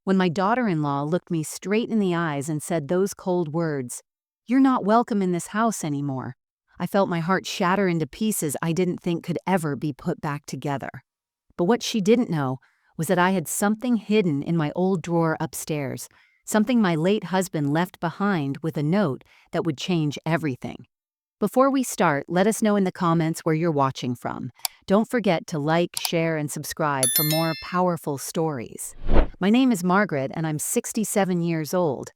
When my daughter-in-law looked me straight in the eyes and said those cold words, "You're not welcome in this house anymore," I felt my heart shatter into pieces I didn't think could ever be put back together. But what she didn't know was that I had something hidden in my old drawer upstairs, something my late husband left behind with a note that would change everything. Before we start, let us know in the comments where you're watching from. Don't forget to like, share, and subscribe for more powerful stories. My name is Margaret, and I'm 67 years old.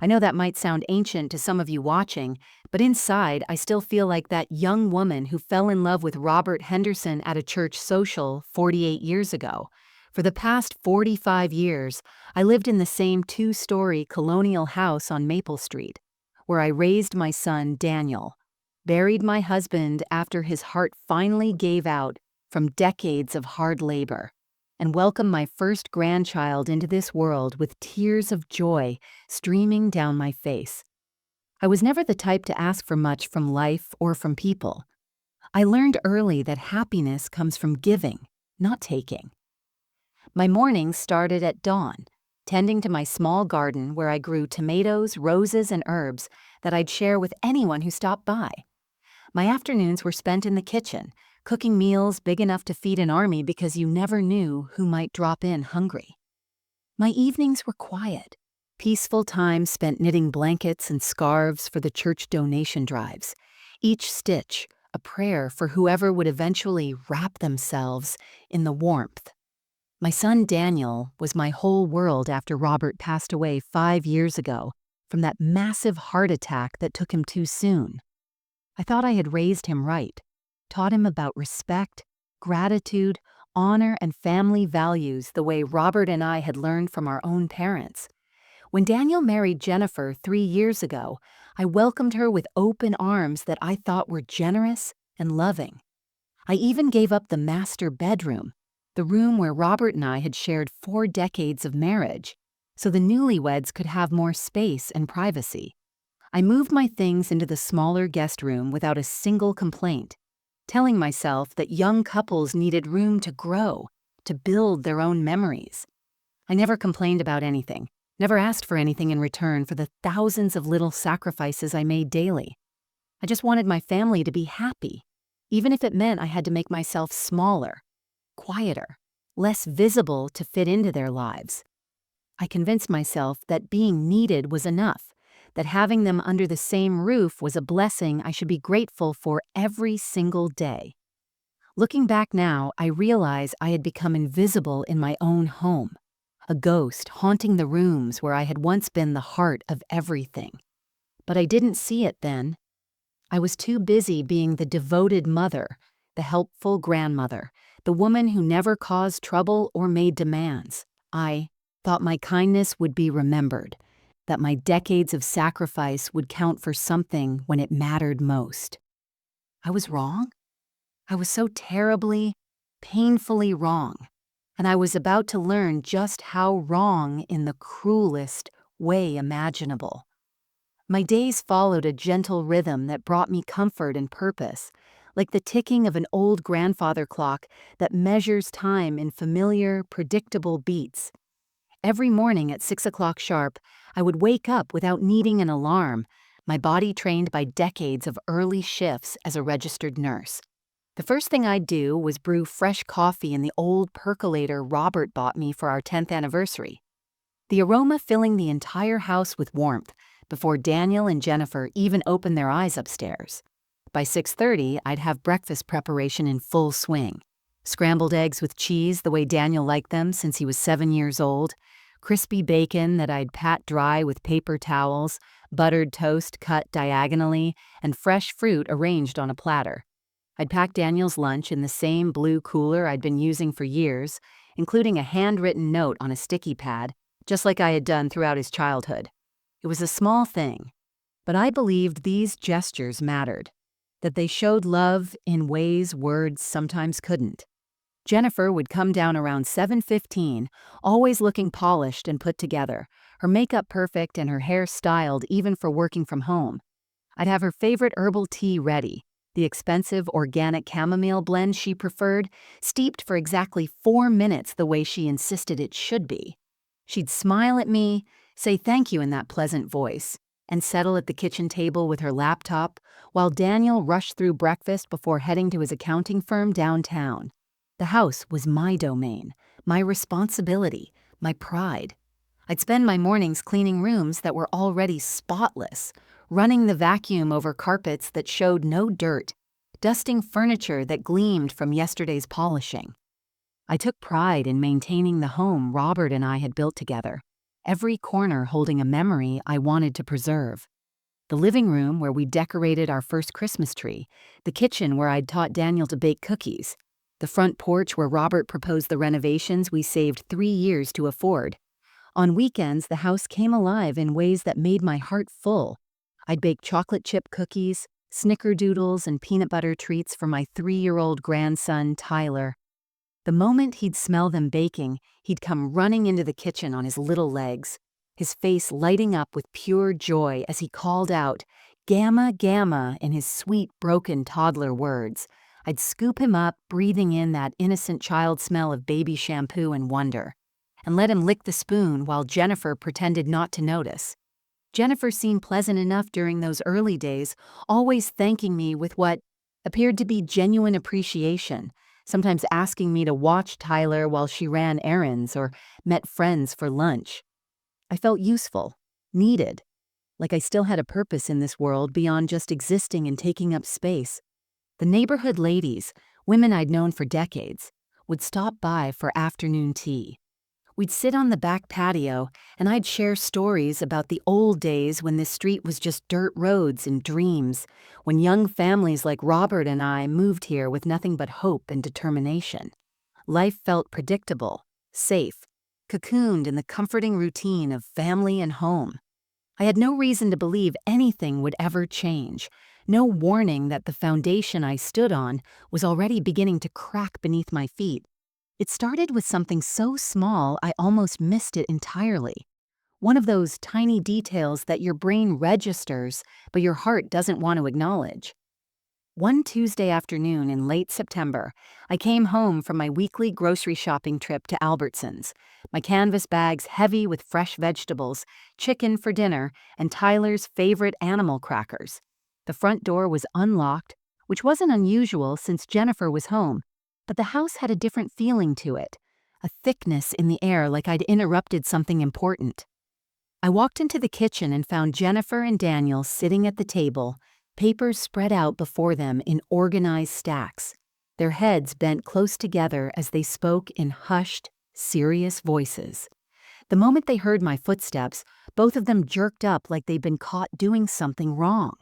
I know that might sound ancient to some of you watching, but inside I still feel like that young woman who fell in love with Robert Henderson at a church social 48 years ago. For the past 45 years, I lived in the same two-story colonial house on Maple Street, where I raised my son, Daniel, buried my husband after his heart finally gave out from decades of hard labor, and welcomed my first grandchild into this world with tears of joy streaming down my face. I was never the type to ask for much from life or from people. I learned early that happiness comes from giving, not taking. My mornings started at dawn, tending to my small garden where I grew tomatoes, roses, and herbs that I'd share with anyone who stopped by. My afternoons were spent in the kitchen, cooking meals big enough to feed an army because you never knew who might drop in hungry. My evenings were quiet, peaceful time spent knitting blankets and scarves for the church donation drives, each stitch a prayer for whoever would eventually wrap themselves in the warmth. My son Daniel was my whole world after Robert passed away 5 years ago from that massive heart attack that took him too soon. I thought I had raised him right, taught him about respect, gratitude, honor, and family values the way Robert and I had learned from our own parents. When Daniel married Jennifer 3 years ago, I welcomed her with open arms that I thought were generous and loving. I even gave up the master bedroom, the room where Robert and I had shared 4 decades of marriage, so the newlyweds could have more space and privacy. I moved my things into the smaller guest room without a single complaint, telling myself that young couples needed room to grow, to build their own memories. I never complained about anything, never asked for anything in return for the thousands of little sacrifices I made daily. I just wanted my family to be happy, even if it meant I had to make myself smaller, quieter, less visible to fit into their lives. I convinced myself that being needed was enough, that having them under the same roof was a blessing I should be grateful for every single day. Looking back now, I realize I had become invisible in my own home, a ghost haunting the rooms where I had once been the heart of everything. But I didn't see it then. I was too busy being the devoted mother, the helpful grandmother, the woman who never caused trouble or made demands. I thought my kindness would be remembered, that my decades of sacrifice would count for something when it mattered most. I was wrong. I was so terribly, painfully wrong, and I was about to learn just how wrong in the cruelest way imaginable. My days followed a gentle rhythm that brought me comfort and purpose, like the ticking of an old grandfather clock that measures time in familiar, predictable beats. Every morning at 6 o'clock sharp, I would wake up without needing an alarm, my body trained by decades of early shifts as a registered nurse. The first thing I'd do was brew fresh coffee in the old percolator Robert bought me for our 10th anniversary, the aroma filling the entire house with warmth before Daniel and Jennifer even opened their eyes upstairs. By 6:30, I'd have breakfast preparation in full swing. Scrambled eggs with cheese the way Daniel liked them since he was 7 years old, crispy bacon that I'd pat dry with paper towels, buttered toast cut diagonally, and fresh fruit arranged on a platter. I'd pack Daniel's lunch in the same blue cooler I'd been using for years, including a handwritten note on a sticky pad, just like I had done throughout his childhood. It was a small thing, but I believed these gestures mattered, that they showed love in ways words sometimes couldn't. Jennifer would come down around 7:15, always looking polished and put together, her makeup perfect and her hair styled even for working from home. I'd have her favorite herbal tea ready, the expensive organic chamomile blend she preferred, steeped for exactly 4 minutes the way she insisted it should be. She'd smile at me, say thank you in that pleasant voice, and settle at the kitchen table with her laptop while Daniel rushed through breakfast before heading to his accounting firm downtown. The house was my domain, my responsibility, my pride. I'd spend my mornings cleaning rooms that were already spotless, running the vacuum over carpets that showed no dirt, dusting furniture that gleamed from yesterday's polishing. I took pride in maintaining the home Robert and I had built together, every corner holding a memory I wanted to preserve. The living room where we decorated our first Christmas tree, the kitchen where I'd taught Daniel to bake cookies, the front porch where Robert proposed the renovations we saved 3 years to afford. On weekends, the house came alive in ways that made my heart full. I'd bake chocolate chip cookies, snickerdoodles, and peanut butter treats for my 3-year-old grandson, Tyler. The moment he'd smell them baking, he'd come running into the kitchen on his little legs, his face lighting up with pure joy as he called out, "Gamma, Gamma," in his sweet, broken toddler words. I'd scoop him up, breathing in that innocent child smell of baby shampoo and wonder, and let him lick the spoon while Jennifer pretended not to notice. Jennifer seemed pleasant enough during those early days, always thanking me with what appeared to be genuine appreciation, sometimes asking me to watch Tyler while she ran errands or met friends for lunch. I felt useful, needed, like I still had a purpose in this world beyond just existing and taking up space. The neighborhood ladies, women I'd known for decades, would stop by for afternoon tea. We'd sit on the back patio, and I'd share stories about the old days when this street was just dirt roads and dreams, when young families like Robert and I moved here with nothing but hope and determination. Life felt predictable, safe, cocooned in the comforting routine of family and home. I had no reason to believe anything would ever change, no warning that the foundation I stood on was already beginning to crack beneath my feet. It started with something so small I almost missed it entirely. One of those tiny details that your brain registers, but your heart doesn't want to acknowledge. One Tuesday afternoon in late September, I came home from my weekly grocery shopping trip to Albertsons, my canvas bags heavy with fresh vegetables, chicken for dinner, and Tyler's favorite animal crackers. The front door was unlocked, which wasn't unusual since Jennifer was home, but the house had a different feeling to it, a thickness in the air like I'd interrupted something important. I walked into the kitchen and found Jennifer and Daniel sitting at the table, papers spread out before them in organized stacks, their heads bent close together as they spoke in hushed, serious voices. The moment they heard my footsteps, both of them jerked up like they'd been caught doing something wrong.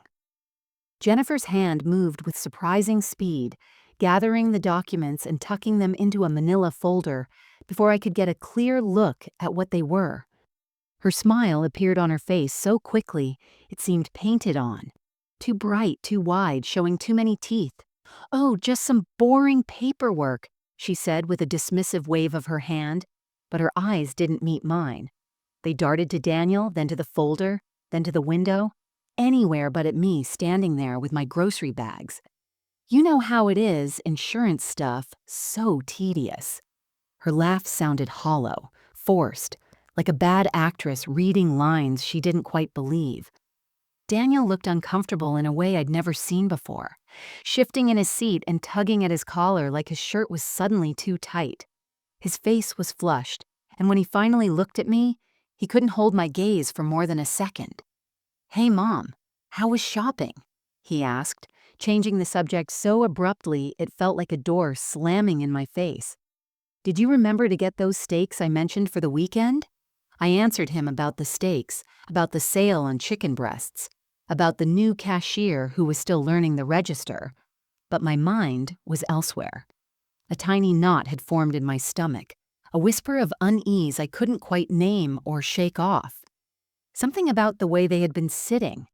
Jennifer's hand moved with surprising speed, gathering the documents and tucking them into a manila folder before I could get a clear look at what they were. Her smile appeared on her face so quickly it seemed painted on. Too bright, too wide, showing too many teeth. "Oh, just some boring paperwork," she said with a dismissive wave of her hand, but her eyes didn't meet mine. They darted to Daniel, then to the folder, then to the window, anywhere but at me standing there with my grocery bags. "You know how it is, insurance stuff, so tedious." Her laugh sounded hollow, forced, like a bad actress reading lines she didn't quite believe. Daniel looked uncomfortable in a way I'd never seen before, shifting in his seat and tugging at his collar like his shirt was suddenly too tight. His face was flushed, and when he finally looked at me, he couldn't hold my gaze for more than a second. "Hey, Mom, how was shopping?" he asked, changing the subject so abruptly it felt like a door slamming in my face. "Did you remember to get those steaks I mentioned for the weekend?" I answered him about the steaks, about the sale on chicken breasts, about the new cashier who was still learning the register, but my mind was elsewhere. A tiny knot had formed in my stomach, a whisper of unease I couldn't quite name or shake off. Something about the way they had been sitting,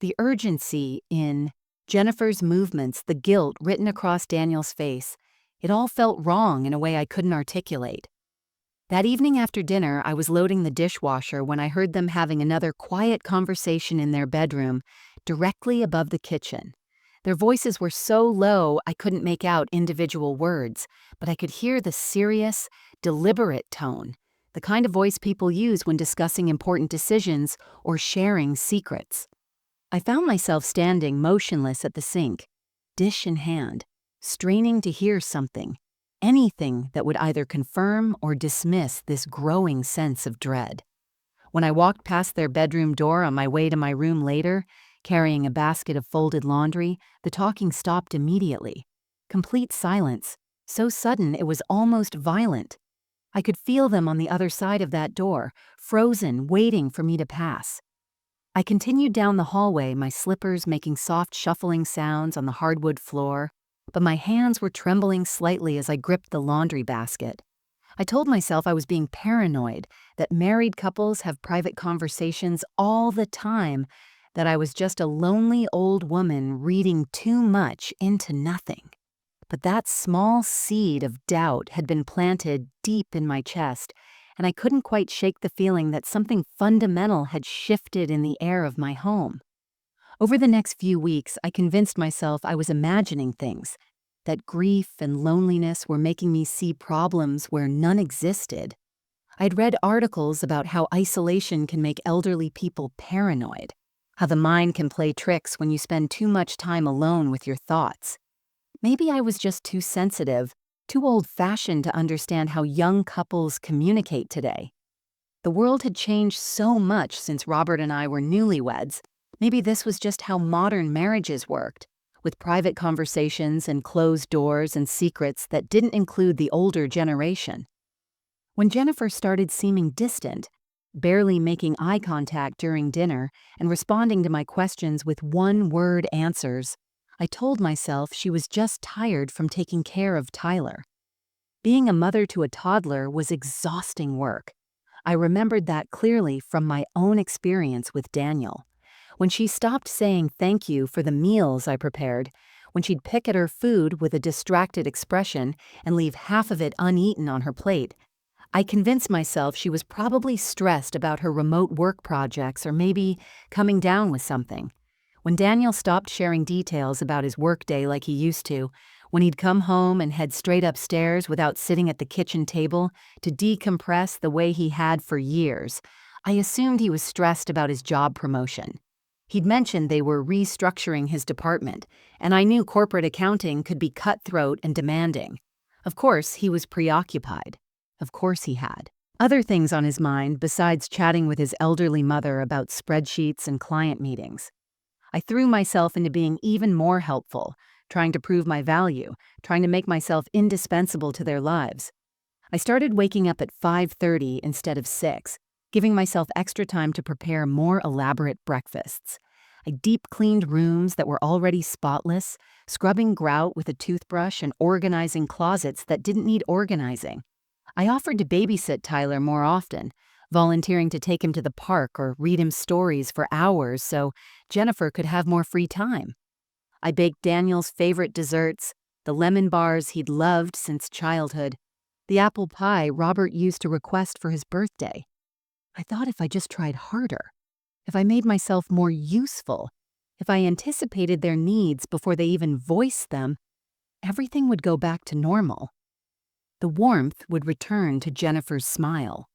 the urgency in Jennifer's movements, the guilt written across Daniel's face, it all felt wrong in a way I couldn't articulate. That evening after dinner, I was loading the dishwasher when I heard them having another quiet conversation in their bedroom, directly above the kitchen. Their voices were so low I couldn't make out individual words, but I could hear the serious, deliberate tone, the kind of voice people use when discussing important decisions or sharing secrets. I found myself standing motionless at the sink, dish in hand, straining to hear something, anything that would either confirm or dismiss this growing sense of dread. When I walked past their bedroom door on my way to my room later, carrying a basket of folded laundry, the talking stopped immediately. Complete silence, so sudden it was almost violent. I could feel them on the other side of that door, frozen, waiting for me to pass. I continued down the hallway, my slippers making soft shuffling sounds on the hardwood floor, but my hands were trembling slightly as I gripped the laundry basket. I told myself I was being paranoid, that married couples have private conversations all the time, that I was just a lonely old woman reading too much into nothing. But that small seed of doubt had been planted deep in my chest, and I couldn't quite shake the feeling that something fundamental had shifted in the air of my home. Over the next few weeks, I convinced myself I was imagining things, that grief and loneliness were making me see problems where none existed. I'd read articles about how isolation can make elderly people paranoid, how the mind can play tricks when you spend too much time alone with your thoughts. Maybe I was just too sensitive, too old-fashioned to understand how young couples communicate today. The world had changed so much since Robert and I were newlyweds. Maybe this was just how modern marriages worked, with private conversations and closed doors and secrets that didn't include the older generation. When Jennifer started seeming distant, barely making eye contact during dinner and responding to my questions with one-word answers, I told myself she was just tired from taking care of Tyler. Being a mother to a toddler was exhausting work. I remembered that clearly from my own experience with Daniel. When she stopped saying thank you for the meals I prepared, when she'd pick at her food with a distracted expression and leave half of it uneaten on her plate, I convinced myself she was probably stressed about her remote work projects or maybe coming down with something. When Daniel stopped sharing details about his workday like he used to, when he'd come home and head straight upstairs without sitting at the kitchen table to decompress the way he had for years, I assumed he was stressed about his job promotion. He'd mentioned they were restructuring his department, and I knew corporate accounting could be cutthroat and demanding. Of course, he was preoccupied. Of course he had other things on his mind besides chatting with his elderly mother about spreadsheets and client meetings. I threw myself into being even more helpful, trying to prove my value, trying to make myself indispensable to their lives. I started waking up at 5:30 instead of 6, giving myself extra time to prepare more elaborate breakfasts. I deep-cleaned rooms that were already spotless, scrubbing grout with a toothbrush and organizing closets that didn't need organizing. I offered to babysit Tyler more often, volunteering to take him to the park or read him stories for hours so Jennifer could have more free time. I baked Daniel's favorite desserts, the lemon bars he'd loved since childhood, the apple pie Robert used to request for his birthday. I thought if I just tried harder, if I made myself more useful, if I anticipated their needs before they even voiced them, everything would go back to normal. The warmth would return to Jennifer's smile.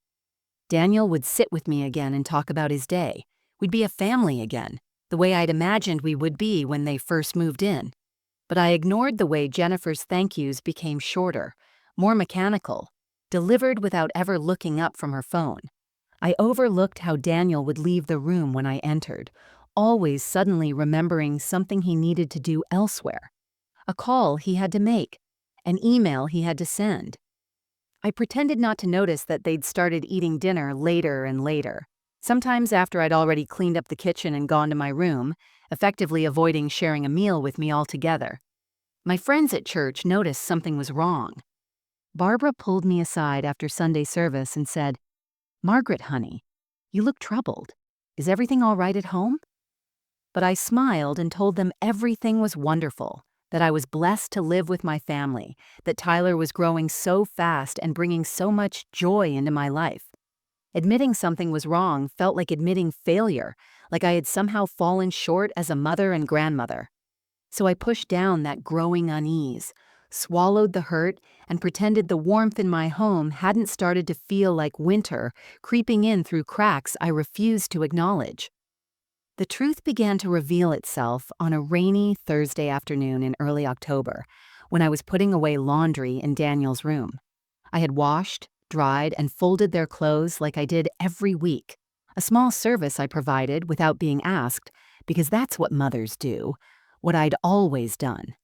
Daniel would sit with me again and talk about his day. We'd be a family again, the way I'd imagined we would be when they first moved in. But I ignored the way Jennifer's thank yous became shorter, more mechanical, delivered without ever looking up from her phone. I overlooked how Daniel would leave the room when I entered, always suddenly remembering something he needed to do elsewhere. A call he had to make, an email he had to send. I pretended not to notice that they'd started eating dinner later and later, sometimes after I'd already cleaned up the kitchen and gone to my room, effectively avoiding sharing a meal with me altogether. My friends at church noticed something was wrong. Barbara pulled me aside after Sunday service and said, "Margaret, honey, you look troubled. Is everything all right at home?" But I smiled and told them everything was wonderful, that I was blessed to live with my family, that Tyler was growing so fast and bringing so much joy into my life. Admitting something was wrong felt like admitting failure, like I had somehow fallen short as a mother and grandmother. So I pushed down that growing unease, swallowed the hurt, and pretended the warmth in my home hadn't started to feel like winter, creeping in through cracks I refused to acknowledge. The truth began to reveal itself on a rainy Thursday afternoon in early October, when I was putting away laundry in Daniel's room. I had washed, dried, and folded their clothes like I did every week, a small service I provided without being asked, because that's what mothers do, what I'd always done.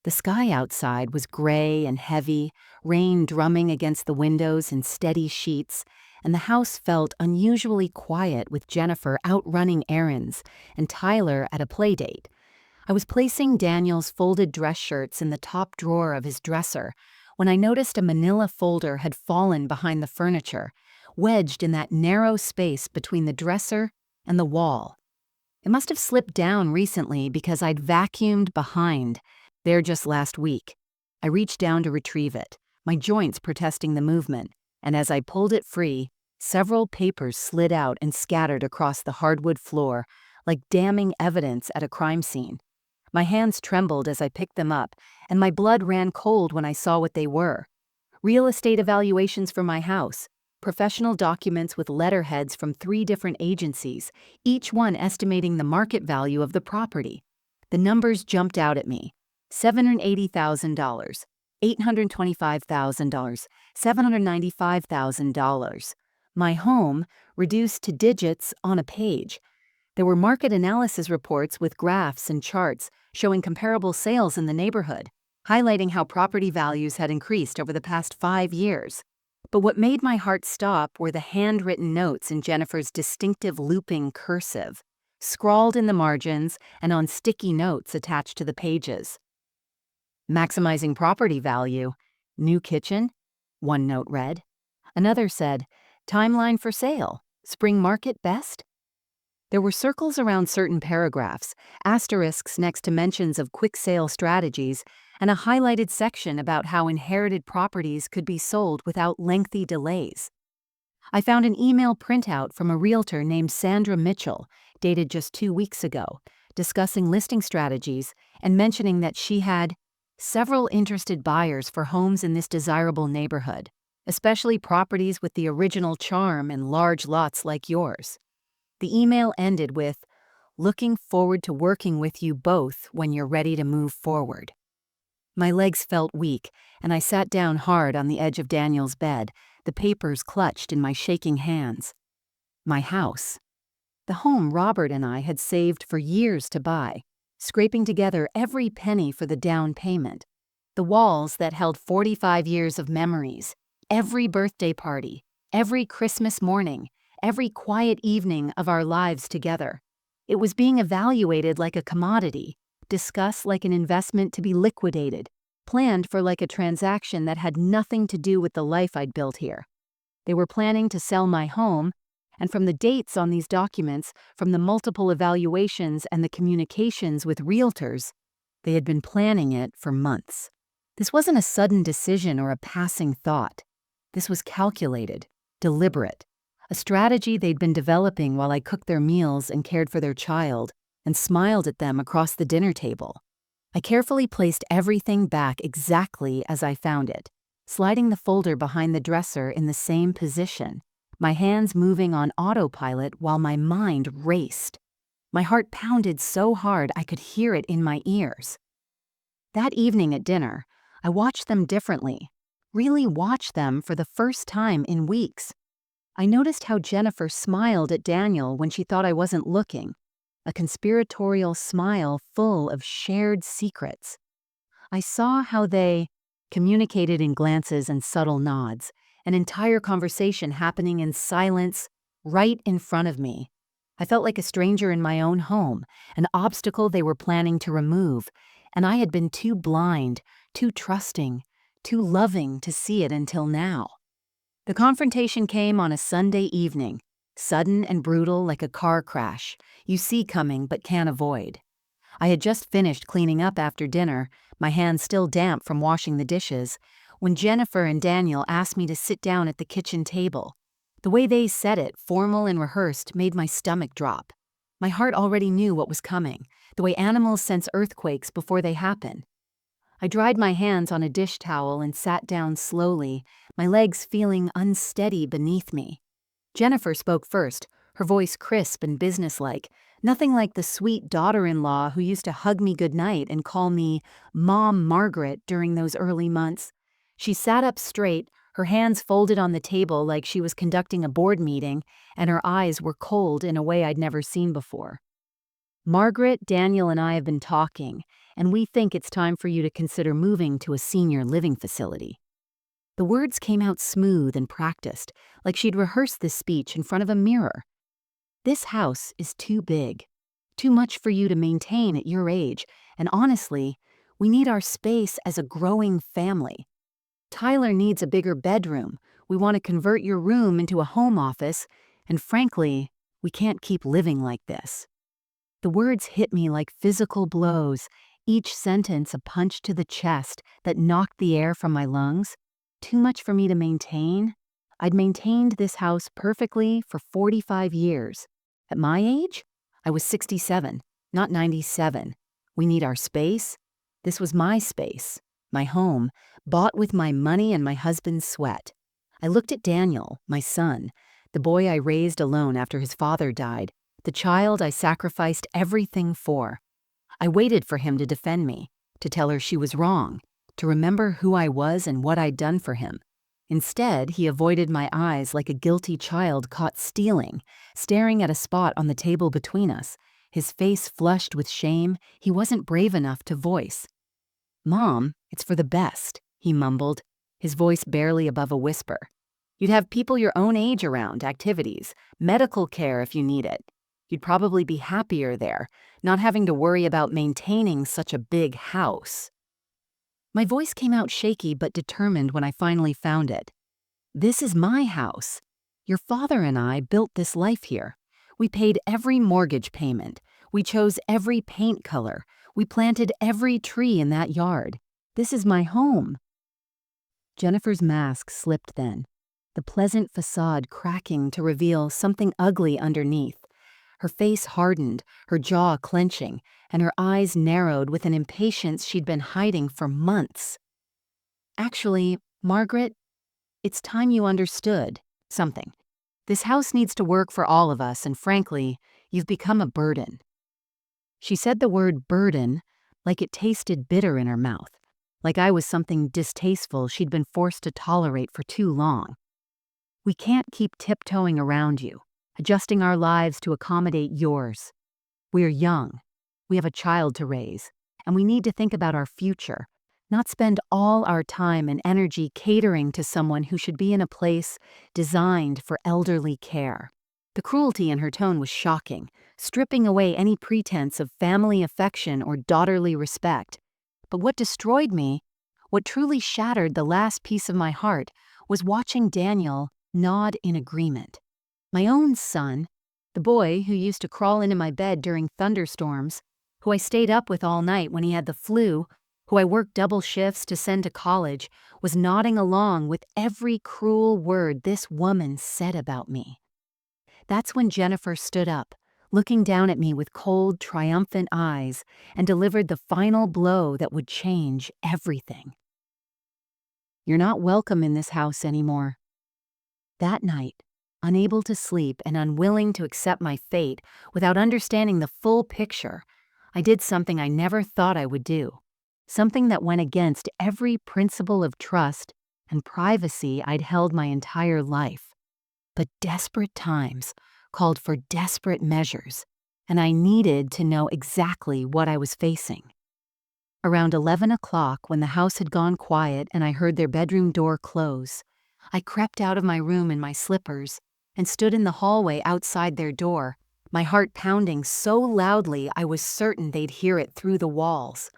The sky outside was gray and heavy, rain drumming against the windows in steady sheets, and the house felt unusually quiet with Jennifer out running errands and Tyler at a play date. I was placing Daniel's folded dress shirts in the top drawer of his dresser when I noticed a manila folder had fallen behind the furniture, wedged in that narrow space between the dresser and the wall. It must have slipped down recently because I'd vacuumed behind there just last week. I reached down to retrieve it, my joints protesting the movement, and as I pulled it free, several papers slid out and scattered across the hardwood floor like damning evidence at a crime scene. My hands trembled as I picked them up, and my blood ran cold when I saw what they were. Real estate evaluations for my house, professional documents with letterheads from 3 different agencies, each one estimating the market value of the property. The numbers jumped out at me. $780,000, $825,000, $795,000. My home reduced to digits on a page. There were market analysis reports with graphs and charts showing comparable sales in the neighborhood, highlighting how property values had increased over the past 5 years. But what made my heart stop were the handwritten notes in Jennifer's distinctive looping cursive, scrawled in the margins and on sticky notes attached to the pages. Maximizing property value. New kitchen, one note read. Another said, timeline for sale, spring market best? There were circles around certain paragraphs, asterisks next to mentions of quick sale strategies, and a highlighted section about how inherited properties could be sold without lengthy delays. I found an email printout from a realtor named Sandra Mitchell, dated just 2 weeks ago, discussing listing strategies and mentioning that she had several interested buyers for homes in this desirable neighborhood, especially properties with the original charm and large lots like yours. The email ended with, "Looking forward to working with you both when you're ready to move forward." My legs felt weak, and I sat down hard on the edge of Daniel's bed, the papers clutched in my shaking hands. My house. The home Robert and I had saved for years to buy, scraping together every penny for the down payment. The walls that held 45 years of memories, every birthday party, every Christmas morning, every quiet evening of our lives together. It was being evaluated like a commodity, discussed like an investment to be liquidated, planned for like a transaction that had nothing to do with the life I'd built here. They were planning to sell my home, and from the dates on these documents, from the multiple evaluations and the communications with realtors, they had been planning it for months. This wasn't a sudden decision or a passing thought. This was calculated, deliberate, a strategy they'd been developing while I cooked their meals and cared for their child and smiled at them across the dinner table. I carefully placed everything back exactly as I found it, sliding the folder behind the dresser in the same position, my hands moving on autopilot while my mind raced. My heart pounded so hard I could hear it in my ears. That evening at dinner, I watched them differently, really watched them for the first time in weeks. I noticed how Jennifer smiled at Daniel when she thought I wasn't looking, a conspiratorial smile full of shared secrets. I saw how they communicated in glances and subtle nods, an entire conversation happening in silence right in front of me. I felt like a stranger in my own home, an obstacle they were planning to remove, and I had been too blind, too trusting, too loving to see it until now. The confrontation came on a Sunday evening, sudden and brutal like a car crash, you see coming but can't avoid. I had just finished cleaning up after dinner, my hands still damp from washing the dishes, when Jennifer and Daniel asked me to sit down at the kitchen table. The way they said it, formal and rehearsed, made my stomach drop. My heart already knew what was coming, the way animals sense earthquakes before they happen. I dried my hands on a dish towel and sat down slowly, my legs feeling unsteady beneath me. Jennifer spoke first, her voice crisp and businesslike, nothing like the sweet daughter-in-law who used to hug me goodnight and call me Mom Margaret during those early months. She sat up straight, her hands folded on the table like she was conducting a board meeting, and her eyes were cold in a way I'd never seen before. Margaret, Daniel, and I have been talking, and we think it's time for you to consider moving to a senior living facility. The words came out smooth and practiced, like she'd rehearsed this speech in front of a mirror. This house is too big, too much for you to maintain at your age, and honestly, we need our space as a growing family. Tyler needs a bigger bedroom, we want to convert your room into a home office, and frankly, we can't keep living like this. The words hit me like physical blows, each sentence a punch to the chest that knocked the air from my lungs. Too much for me to maintain? I'd maintained this house perfectly for 45 years. At my age, I was 67, not 97. We need our space. This was my space, my home, bought with my money and my husband's sweat. I looked at Daniel, my son, the boy I raised alone after his father died, the child I sacrificed everything for. I waited for him to defend me, to tell her she was wrong, to remember who I was and what I'd done for him. Instead, he avoided my eyes like a guilty child caught stealing, staring at a spot on the table between us, his face flushed with shame he wasn't brave enough to voice. "Mom, it's for the best," he mumbled, his voice barely above a whisper. "You'd have people your own age around, activities, medical care if you need it. You'd probably be happier there, not having to worry about maintaining such a big house." My voice came out shaky but determined when I finally found it. "This is my house. Your father and I built this life here. We paid every mortgage payment. We chose every paint color. We planted every tree in that yard. This is my home." Jennifer's mask slipped then, the pleasant facade cracking to reveal something ugly underneath. Her face hardened, her jaw clenching, and her eyes narrowed with an impatience she'd been hiding for months. "Actually, Margaret, it's time you understood something. This house needs to work for all of us, and frankly, you've become a burden." She said the word burden like it tasted bitter in her mouth, like I was something distasteful she'd been forced to tolerate for too long. "We can't keep tiptoeing around you, adjusting our lives to accommodate yours. We're young, we have a child to raise, and we need to think about our future, not spend all our time and energy catering to someone who should be in a place designed for elderly care." The cruelty in her tone was shocking, stripping away any pretense of family affection or daughterly respect. But what destroyed me, what truly shattered the last piece of my heart, was watching Daniel nod in agreement. My own son, the boy who used to crawl into my bed during thunderstorms, who I stayed up with all night when he had the flu, who I worked double shifts to send to college, was nodding along with every cruel word this woman said about me. That's when Jennifer stood up, looking down at me with cold, triumphant eyes, and delivered the final blow that would change everything. "You're not welcome in this house anymore." That night, unable to sleep and unwilling to accept my fate without understanding the full picture, I did something I never thought I would do, something that went against every principle of trust and privacy I'd held my entire life. But desperate times called for desperate measures, and I needed to know exactly what I was facing. Around 11 o'clock, when the house had gone quiet and I heard their bedroom door close, I crept out of my room in my slippers and stood in the hallway outside their door, my heart pounding so loudly I was certain they'd hear it through the walls.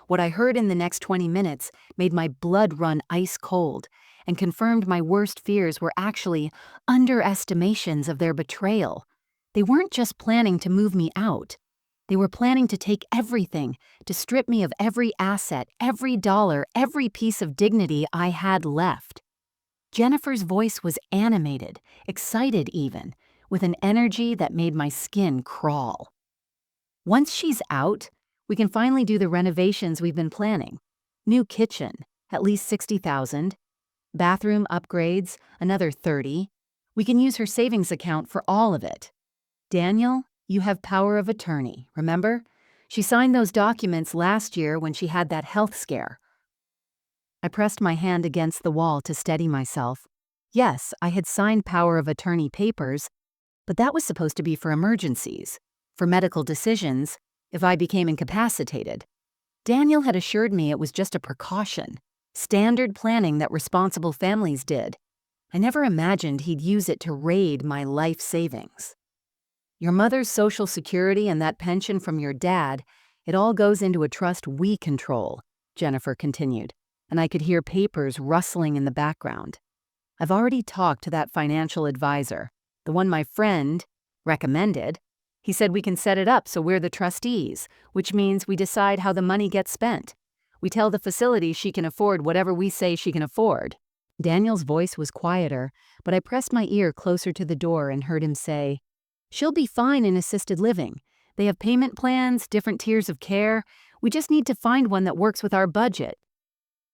What I heard in the next 20 minutes made my blood run ice cold and confirmed my worst fears were actually underestimations of their betrayal. They weren't just planning to move me out. They were planning to take everything, to strip me of every asset, every dollar, every piece of dignity I had left. Jennifer's voice was animated, excited even, with an energy that made my skin crawl. "Once she's out, we can finally do the renovations we've been planning. New kitchen, at least 60,000. Bathroom upgrades, another 30. We can use her savings account for all of it. Daniel, you have power of attorney, remember? She signed those documents last year when she had that health scare. I pressed my hand against the wall to steady myself. Yes, I had signed power of attorney papers, but that was supposed to be for emergencies, for medical decisions, if I became incapacitated. Daniel had assured me it was just a precaution, standard planning that responsible families did. I never imagined he'd use it to raid my life savings. Your mother's Social Security and that pension from your dad, it all goes into a trust we control, Jennifer continued, and I could hear papers rustling in the background. I've already talked to that financial advisor, the one my friend recommended. He said we can set it up so we're the trustees, which means we decide how the money gets spent. We tell the facility she can afford whatever we say she can afford. Daniel's voice was quieter, but I pressed my ear closer to the door and heard him say, "She'll be fine in assisted living. They have payment plans, different tiers of care. We just need to find one that works with our budget."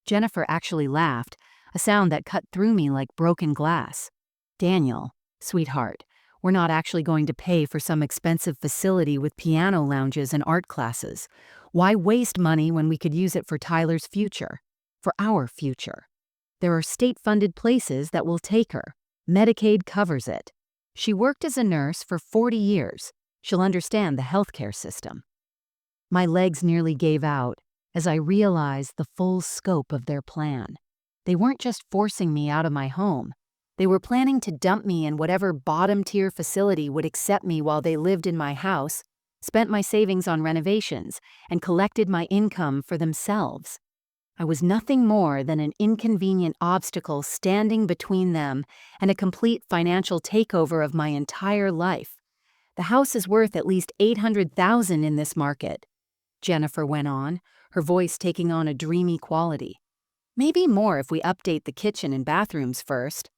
Jennifer actually laughed, a sound that cut through me like broken glass. "Daniel, sweetheart, we're not actually going to pay for some expensive facility with piano lounges and art classes. Why waste money when we could use it for Tyler's future? For our future. There are state-funded places that will take her. Medicaid covers it. She worked as a nurse for 40 years. She'll understand the healthcare system." My legs nearly gave out as I realized the full scope of their plan. They weren't just forcing me out of my home. They were planning to dump me in whatever bottom-tier facility would accept me while they lived in my house, spent my savings on renovations, and collected my income for themselves. I was nothing more than an inconvenient obstacle standing between them and a complete financial takeover of my entire life. "The house is worth at least $800,000 in this market," Jennifer went on, her voice taking on a dreamy quality. "Maybe more if we update the kitchen and bathrooms first.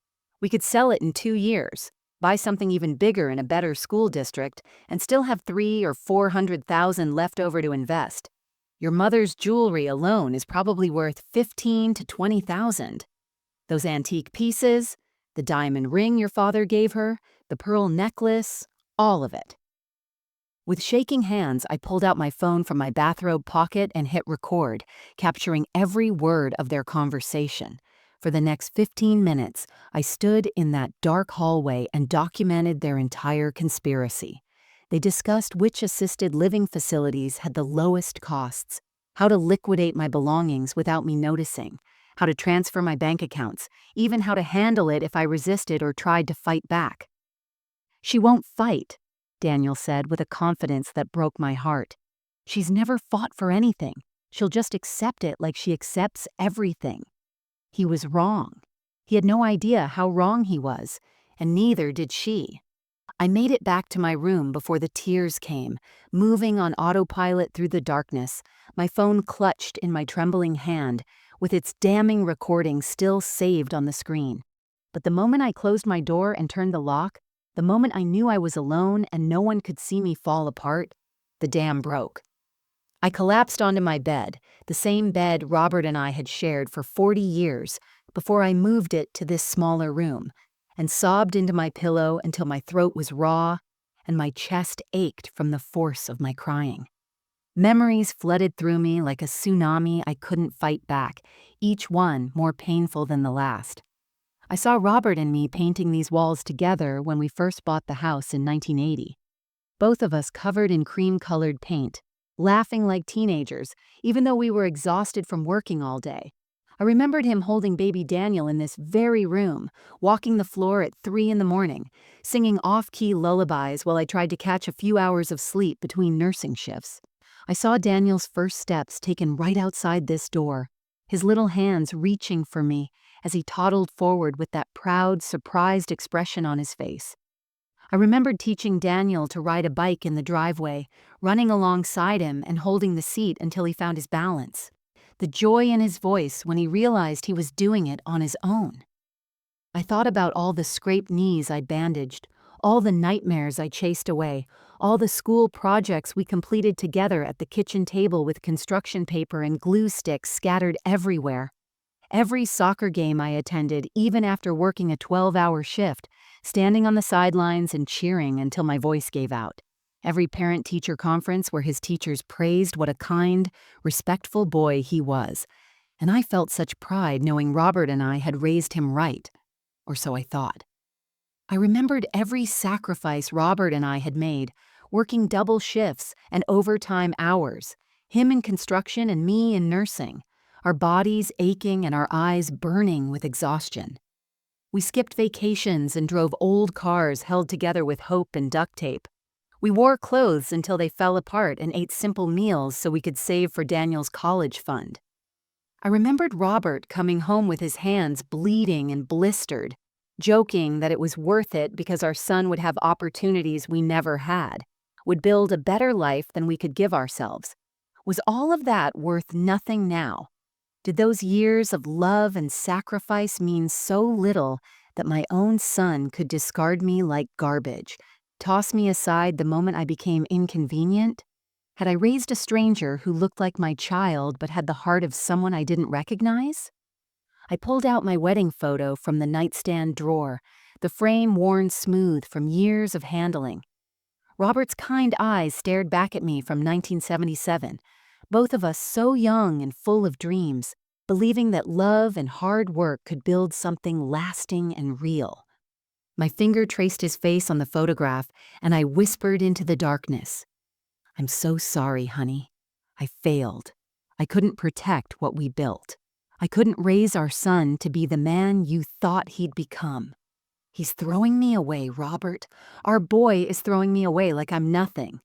We could sell it in 2 years, buy something even bigger in a better school district, and still have $300,000 or $400,000 left over to invest. Your mother's jewelry alone is probably worth $15,000 to $20,000. Those antique pieces, the diamond ring your father gave her, the pearl necklace, all of it." With shaking hands, I pulled out my phone from my bathrobe pocket and hit record, capturing every word of their conversation. For the next 15 minutes, I stood in that dark hallway and documented their entire conspiracy. They discussed which assisted living facilities had the lowest costs, how to liquidate my belongings without me noticing, how to transfer my bank accounts, even how to handle it if I resisted or tried to fight back. "She won't fight," Daniel said with a confidence that broke my heart. "She's never fought for anything. She'll just accept it like she accepts everything." He was wrong. He had no idea how wrong he was, and neither did she. I made it back to my room before the tears came, moving on autopilot through the darkness, my phone clutched in my trembling hand, with its damning recording still saved on the screen. But the moment I closed my door and turned the lock, the moment I knew I was alone and no one could see me fall apart, the dam broke. I collapsed onto my bed, the same bed Robert and I had shared for 40 years, before I moved it to this smaller room, and sobbed into my pillow until my throat was raw and my chest ached from the force of my crying. Memories flooded through me like a tsunami I couldn't fight back, each one more painful than the last. I saw Robert and me painting these walls together when we first bought the house in 1980. Both of us covered in cream-colored paint, laughing like teenagers, even though we were exhausted from working all day. I remembered him holding baby Daniel in this very room, walking the floor at 3 a.m, singing off-key lullabies while I tried to catch a few hours of sleep between nursing shifts. I saw Daniel's first steps taken right outside this door, his little hands reaching for me as he toddled forward with that proud, surprised expression on his face. I remembered teaching Daniel to ride a bike in the driveway, running alongside him and holding the seat until he found his balance. The joy in his voice when he realized he was doing it on his own. I thought about all the scraped knees I'd bandaged, all the nightmares I chased away, all the school projects we completed together at the kitchen table with construction paper and glue sticks scattered everywhere. Every soccer game I attended, even after working a 12-hour shift, standing on the sidelines and cheering until my voice gave out. Every parent-teacher conference where his teachers praised what a kind, respectful boy he was. And I felt such pride knowing Robert and I had raised him right. Or so I thought. I remembered every sacrifice Robert and I had made, working double shifts and overtime hours, him in construction and me in nursing, our bodies aching and our eyes burning with exhaustion. We skipped vacations and drove old cars held together with hope and duct tape. We wore clothes until they fell apart and ate simple meals so we could save for Daniel's college fund. I remembered Robert coming home with his hands bleeding and blistered, joking that it was worth it because our son would have opportunities we never had, would build a better life than we could give ourselves. Was all of that worth nothing now? Did those years of love and sacrifice mean so little that my own son could discard me like garbage, toss me aside the moment I became inconvenient? Had I raised a stranger who looked like my child but had the heart of someone I didn't recognize? I pulled out my wedding photo from the nightstand drawer, the frame worn smooth from years of handling. Robert's kind eyes stared back at me from 1977, both of us so young and full of dreams, believing that love and hard work could build something lasting and real. My finger traced his face on the photograph, and I whispered into the darkness, "I'm so sorry, honey. I failed. I couldn't protect what we built. I couldn't raise our son to be the man you thought he'd become. He's throwing me away, Robert. Our boy is throwing me away like I'm nothing."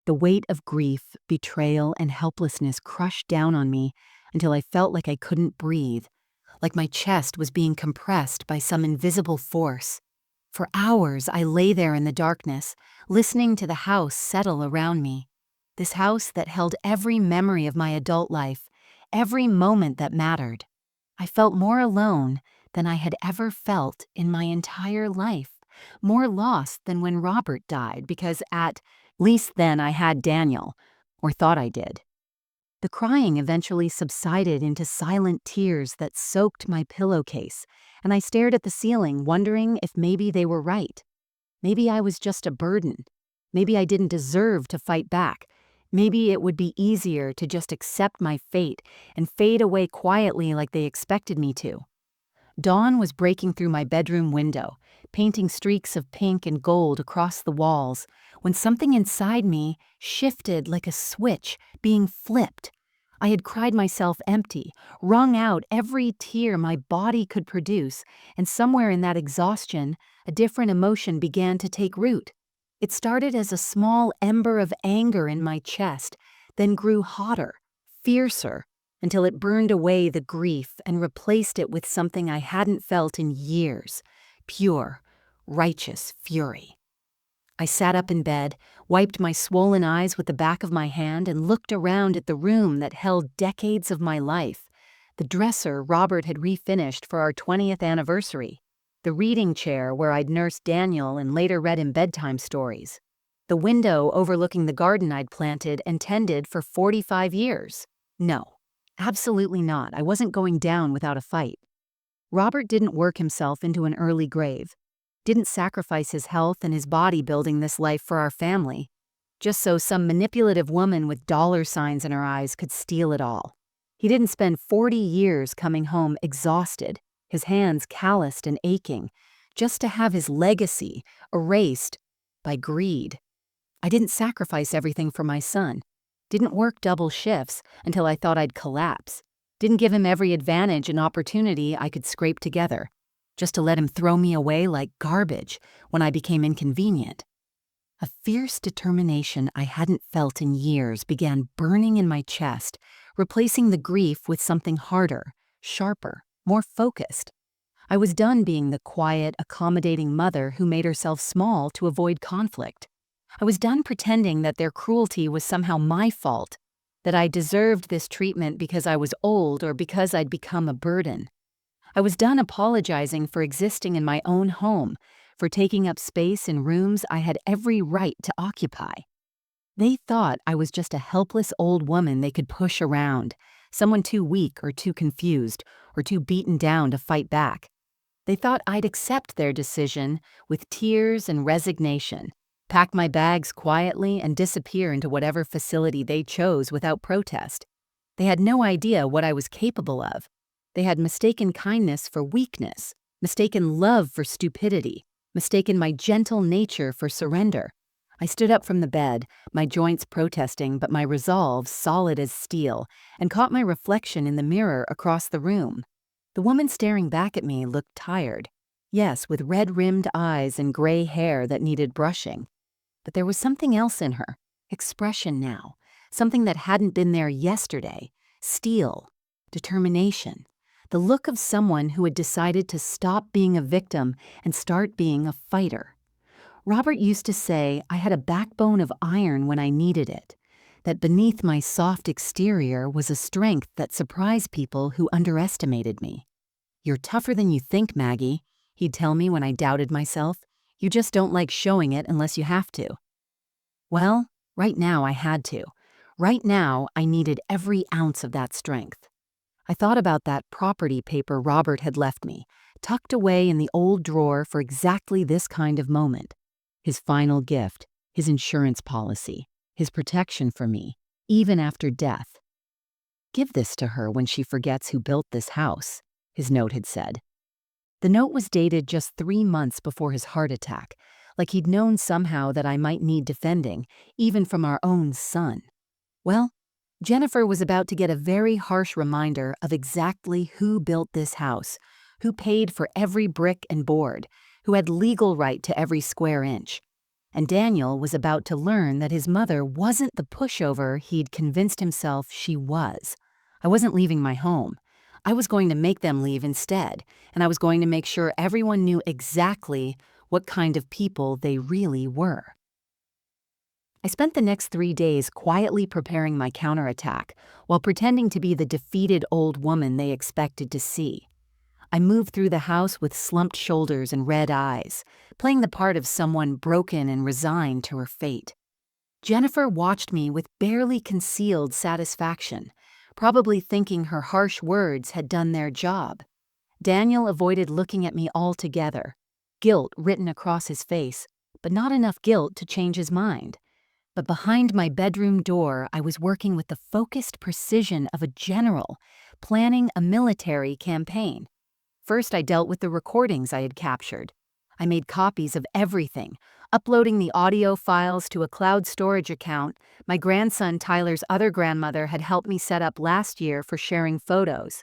The weight of grief, betrayal, and helplessness crushed down on me until I felt like I couldn't breathe, like my chest was being compressed by some invisible force. For hours, I lay there in the darkness, listening to the house settle around me. This house that held every memory of my adult life, every moment that mattered. I felt more alone than I had ever felt in my entire life, more lost than when Robert died, because at least then I had Daniel, or thought I did. The crying eventually subsided into silent tears that soaked my pillowcase, and I stared at the ceiling, wondering if maybe they were right. Maybe I was just a burden. Maybe I didn't deserve to fight back. Maybe it would be easier to just accept my fate and fade away quietly like they expected me to. Dawn was breaking through my bedroom window, painting streaks of pink and gold across the walls, when something inside me shifted like a switch being flipped. I had cried myself empty, wrung out every tear my body could produce, and somewhere in that exhaustion, a different emotion began to take root. It started as a small ember of anger in my chest, then grew hotter, fiercer, until it burned away the grief and replaced it with something I hadn't felt in years, pure, righteous fury. I sat up in bed, wiped my swollen eyes with the back of my hand, and looked around at the room that held decades of my life, the dresser Robert had refinished for our 20th anniversary, the reading chair where I'd nursed Daniel and later read him bedtime stories, the window overlooking the garden I'd planted and tended for 45 years. No, absolutely not. I wasn't going down without a fight. Robert didn't work himself into an early grave, didn't sacrifice his health and his body building this life for our family, just so some manipulative woman with dollar signs in her eyes could steal it all. He didn't spend 40 years coming home exhausted, his hands calloused and aching, just to have his legacy erased by greed. I didn't sacrifice everything for my son, didn't work double shifts until I thought I'd collapse, didn't give him every advantage and opportunity I could scrape together, just to let him throw me away like garbage when I became inconvenient. A fierce determination I hadn't felt in years began burning in my chest, replacing the grief with something harder, sharper, more focused. I was done being the quiet, accommodating mother who made herself small to avoid conflict. I was done pretending that their cruelty was somehow my fault, that I deserved this treatment because I was old or because I'd become a burden. I was done apologizing for existing in my own home, for taking up space in rooms I had every right to occupy. They thought I was just a helpless old woman they could push around, someone too weak or too confused or too beaten down to fight back. They thought I'd accept their decision with tears and resignation, pack my bags quietly and disappear into whatever facility they chose without protest. They had no idea what I was capable of. They had mistaken kindness for weakness, mistaken love for stupidity, mistaken my gentle nature for surrender. I stood up from the bed, my joints protesting but my resolve solid as steel, and caught my reflection in the mirror across the room. The woman staring back at me looked tired. Yes, with red-rimmed eyes and gray hair that needed brushing. But there was something else in her, expression now, something that hadn't been there yesterday, steel, determination, the look of someone who had decided to stop being a victim and start being a fighter. Robert used to say I had a backbone of iron when I needed it, that beneath my soft exterior was a strength that surprised people who underestimated me. "You're tougher than you think, Maggie," he'd tell me when I doubted myself. "You just don't like showing it unless you have to." Well, right now I had to. Right now I needed every ounce of that strength. I thought about that property paper Robert had left me, tucked away in the old drawer for exactly this kind of moment. His final gift, his insurance policy, his protection for me, even after death. "Give this to her when she forgets who built this house," his note had said. The note was dated just 3 months before his heart attack, like he'd known somehow that I might need defending, even from our own son. Well, Jennifer was about to get a very harsh reminder of exactly who built this house, who paid for every brick and board, who had legal right to every square inch. And Daniel was about to learn that his mother wasn't the pushover he'd convinced himself she was. I wasn't leaving my home. I was going to make them leave instead, and I was going to make sure everyone knew exactly what kind of people they really were. I spent the next 3 days quietly preparing my counterattack while pretending to be the defeated old woman they expected to see. I moved through the house with slumped shoulders and red eyes, playing the part of someone broken and resigned to her fate. Jennifer watched me with barely concealed satisfaction, probably thinking her harsh words had done their job. Daniel avoided looking at me altogether, guilt written across his face, but not enough guilt to change his mind. But behind my bedroom door, I was working with the focused precision of a general, planning a military campaign. First, I dealt with the recordings I had captured. I made copies of everything, uploading the audio files to a cloud storage account my grandson Tyler's other grandmother had helped me set up last year for sharing photos.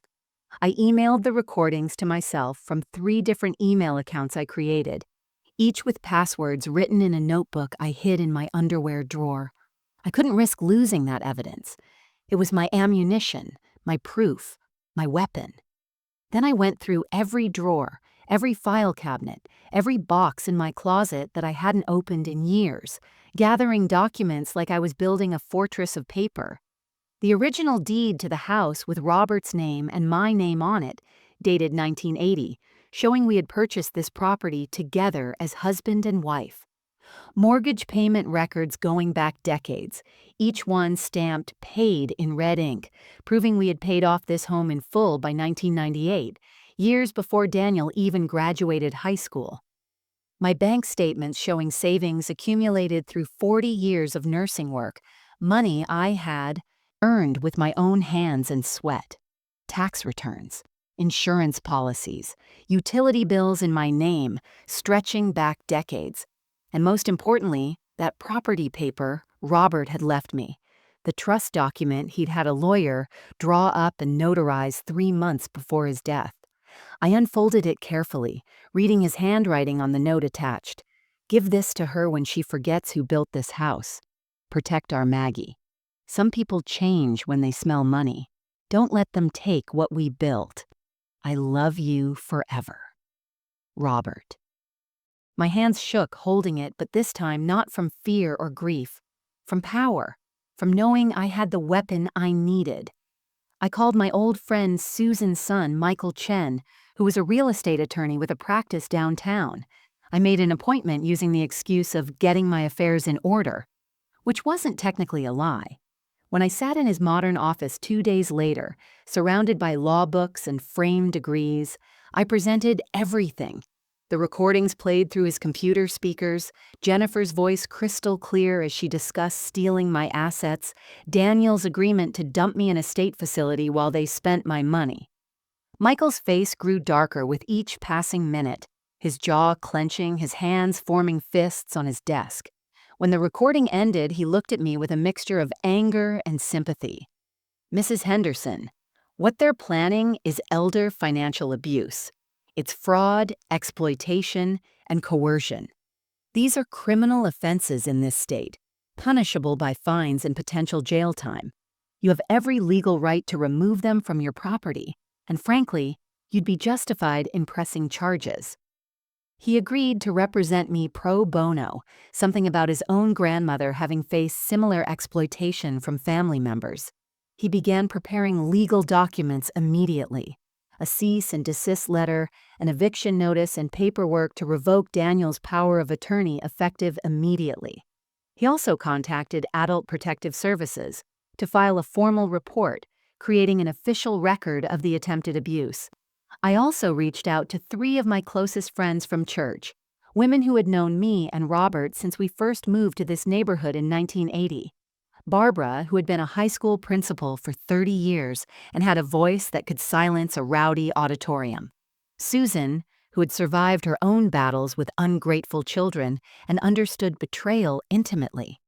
I emailed the recordings to myself from 3 different email accounts I created, each with passwords written in a notebook I hid in my underwear drawer. I couldn't risk losing that evidence. It was my ammunition, my proof, my weapon. Then I went through every drawer, every file cabinet, every box in my closet that I hadn't opened in years, gathering documents like I was building a fortress of paper. The original deed to the house with Robert's name and my name on it, dated 1980, showing we had purchased this property together as husband and wife. Mortgage payment records going back decades, each one stamped paid in red ink, proving we had paid off this home in full by 1998, years before Daniel even graduated high school. My bank statements showing savings accumulated through 40 years of nursing work, money I had earned with my own hands and sweat, tax returns, insurance policies, utility bills in my name, stretching back decades. And most importantly, that property paper Robert had left me, the trust document he'd had a lawyer draw up and notarize 3 months before his death. I unfolded it carefully, reading his handwriting on the note attached. "Give this to her when she forgets who built this house. Protect our Maggie. Some people change when they smell money. Don't let them take what we built. I love you forever. Robert." My hands shook holding it, but this time not from fear or grief, from power, from knowing I had the weapon I needed. I called my old friend Susan's son, Michael Chen, who was a real estate attorney with a practice downtown. I made an appointment using the excuse of getting my affairs in order, which wasn't technically a lie. When I sat in his modern office 2 days later, surrounded by law books and framed degrees, I presented everything. The recordings played through his computer speakers, Jennifer's voice crystal clear as she discussed stealing my assets, Daniel's agreement to dump me in a state facility while they spent my money. Michael's face grew darker with each passing minute, his jaw clenching, his hands forming fists on his desk. When the recording ended, he looked at me with a mixture of anger and sympathy. "Mrs. Henderson, what they're planning is elder financial abuse. It's fraud, exploitation, and coercion. These are criminal offenses in this state, punishable by fines and potential jail time. You have every legal right to remove them from your property, and frankly, you'd be justified in pressing charges." He agreed to represent me pro bono, something about his own grandmother having faced similar exploitation from family members. He began preparing legal documents immediately: a cease and desist letter, an eviction notice, and paperwork to revoke Daniel's power of attorney effective immediately. He also contacted Adult Protective Services to file a formal report, creating an official record of the attempted abuse. I also reached out to 3 of my closest friends from church, women who had known me and Robert since we first moved to this neighborhood in 1980. Barbara, who had been a high school principal for 30 years and had a voice that could silence a rowdy auditorium. Susan, who had survived her own battles with ungrateful children and understood betrayal intimately.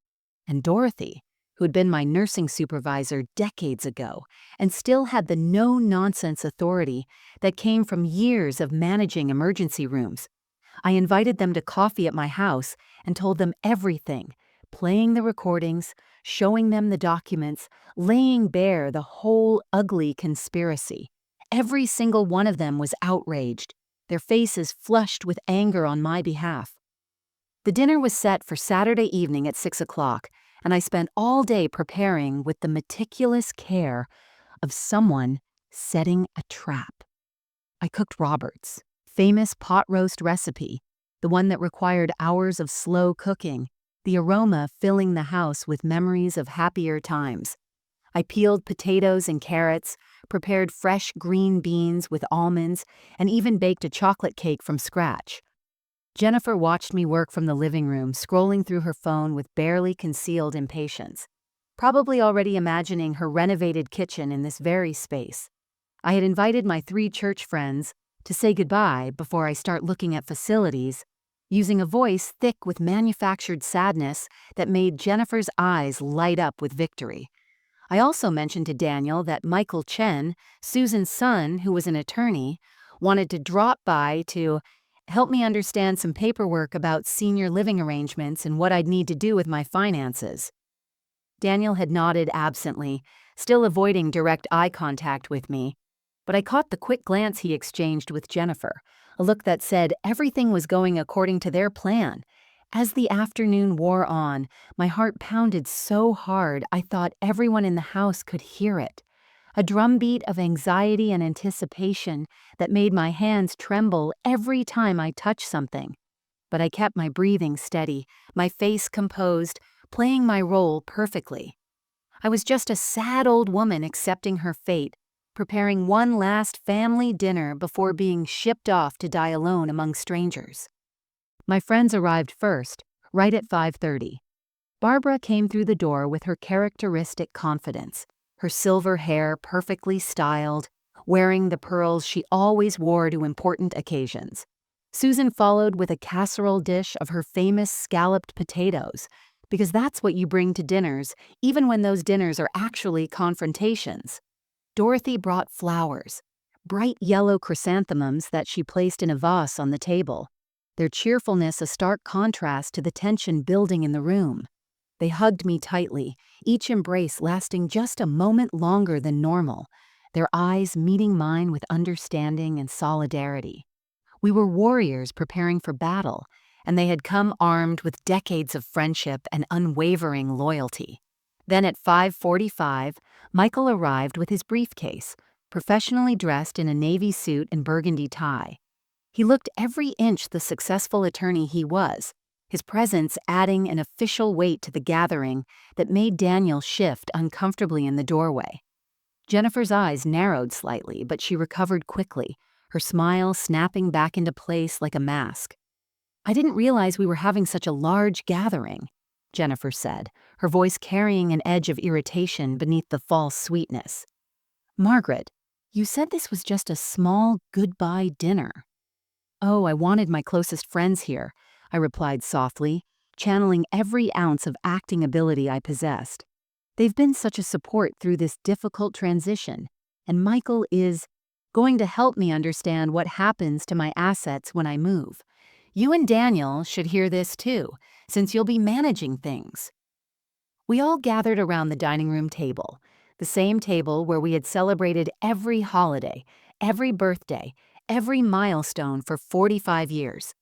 And Dorothy, who had been my nursing supervisor decades ago and still had the no-nonsense authority that came from years of managing emergency rooms. I invited them to coffee at my house and told them everything, playing the recordings, showing them the documents, laying bare the whole ugly conspiracy. Every single one of them was outraged, their faces flushed with anger on my behalf. The dinner was set for Saturday evening at 6 o'clock, and I spent all day preparing with the meticulous care of someone setting a trap. I cooked Robert's famous pot roast recipe, the one that required hours of slow cooking, the aroma filling the house with memories of happier times. I peeled potatoes and carrots, prepared fresh green beans with almonds, and even baked a chocolate cake from scratch. Jennifer watched me work from the living room, scrolling through her phone with barely concealed impatience, probably already imagining her renovated kitchen in this very space. I had invited my 3 church friends to say goodbye before I start looking at facilities, using a voice thick with manufactured sadness that made Jennifer's eyes light up with victory. I also mentioned to Daniel that Michael Chen, Susan's son, who was an attorney, wanted to drop by to help me understand some paperwork about senior living arrangements and what I'd need to do with my finances. Daniel had nodded absently, still avoiding direct eye contact with me, but I caught the quick glance he exchanged with Jennifer, a look that said everything was going according to their plan. As the afternoon wore on, my heart pounded so hard I thought everyone in the house could hear it. A drumbeat of anxiety and anticipation that made my hands tremble every time I touched something. But I kept my breathing steady, my face composed, playing my role perfectly. I was just a sad old woman accepting her fate, preparing one last family dinner before being shipped off to die alone among strangers. My friends arrived first, right at 5:30. Barbara came through the door with her characteristic confidence, her silver hair perfectly styled, wearing the pearls she always wore to important occasions. Susan followed with a casserole dish of her famous scalloped potatoes, because that's what you bring to dinners, even when those dinners are actually confrontations. Dorothy brought flowers, bright yellow chrysanthemums that she placed in a vase on the table, their cheerfulness a stark contrast to the tension building in the room. They hugged me tightly, each embrace lasting just a moment longer than normal, their eyes meeting mine with understanding and solidarity. We were warriors preparing for battle, and they had come armed with decades of friendship and unwavering loyalty. Then at 5:45, Michael arrived with his briefcase, professionally dressed in a navy suit and burgundy tie. He looked every inch the successful attorney he was, his presence adding an official weight to the gathering that made Daniel shift uncomfortably in the doorway. Jennifer's eyes narrowed slightly, but she recovered quickly, her smile snapping back into place like a mask. "I didn't realize we were having such a large gathering," Jennifer said, her voice carrying an edge of irritation beneath the false sweetness. "Margaret, you said this was just a small goodbye dinner." "Oh, I wanted my closest friends here," I replied softly, channeling every ounce of acting ability I possessed. "They've been such a support through this difficult transition, and Michael is going to help me understand what happens to my assets when I move. You and Daniel should hear this too, since you'll be managing things." We all gathered around the dining room table, the same table where we had celebrated every holiday, every birthday, every milestone for 45 years.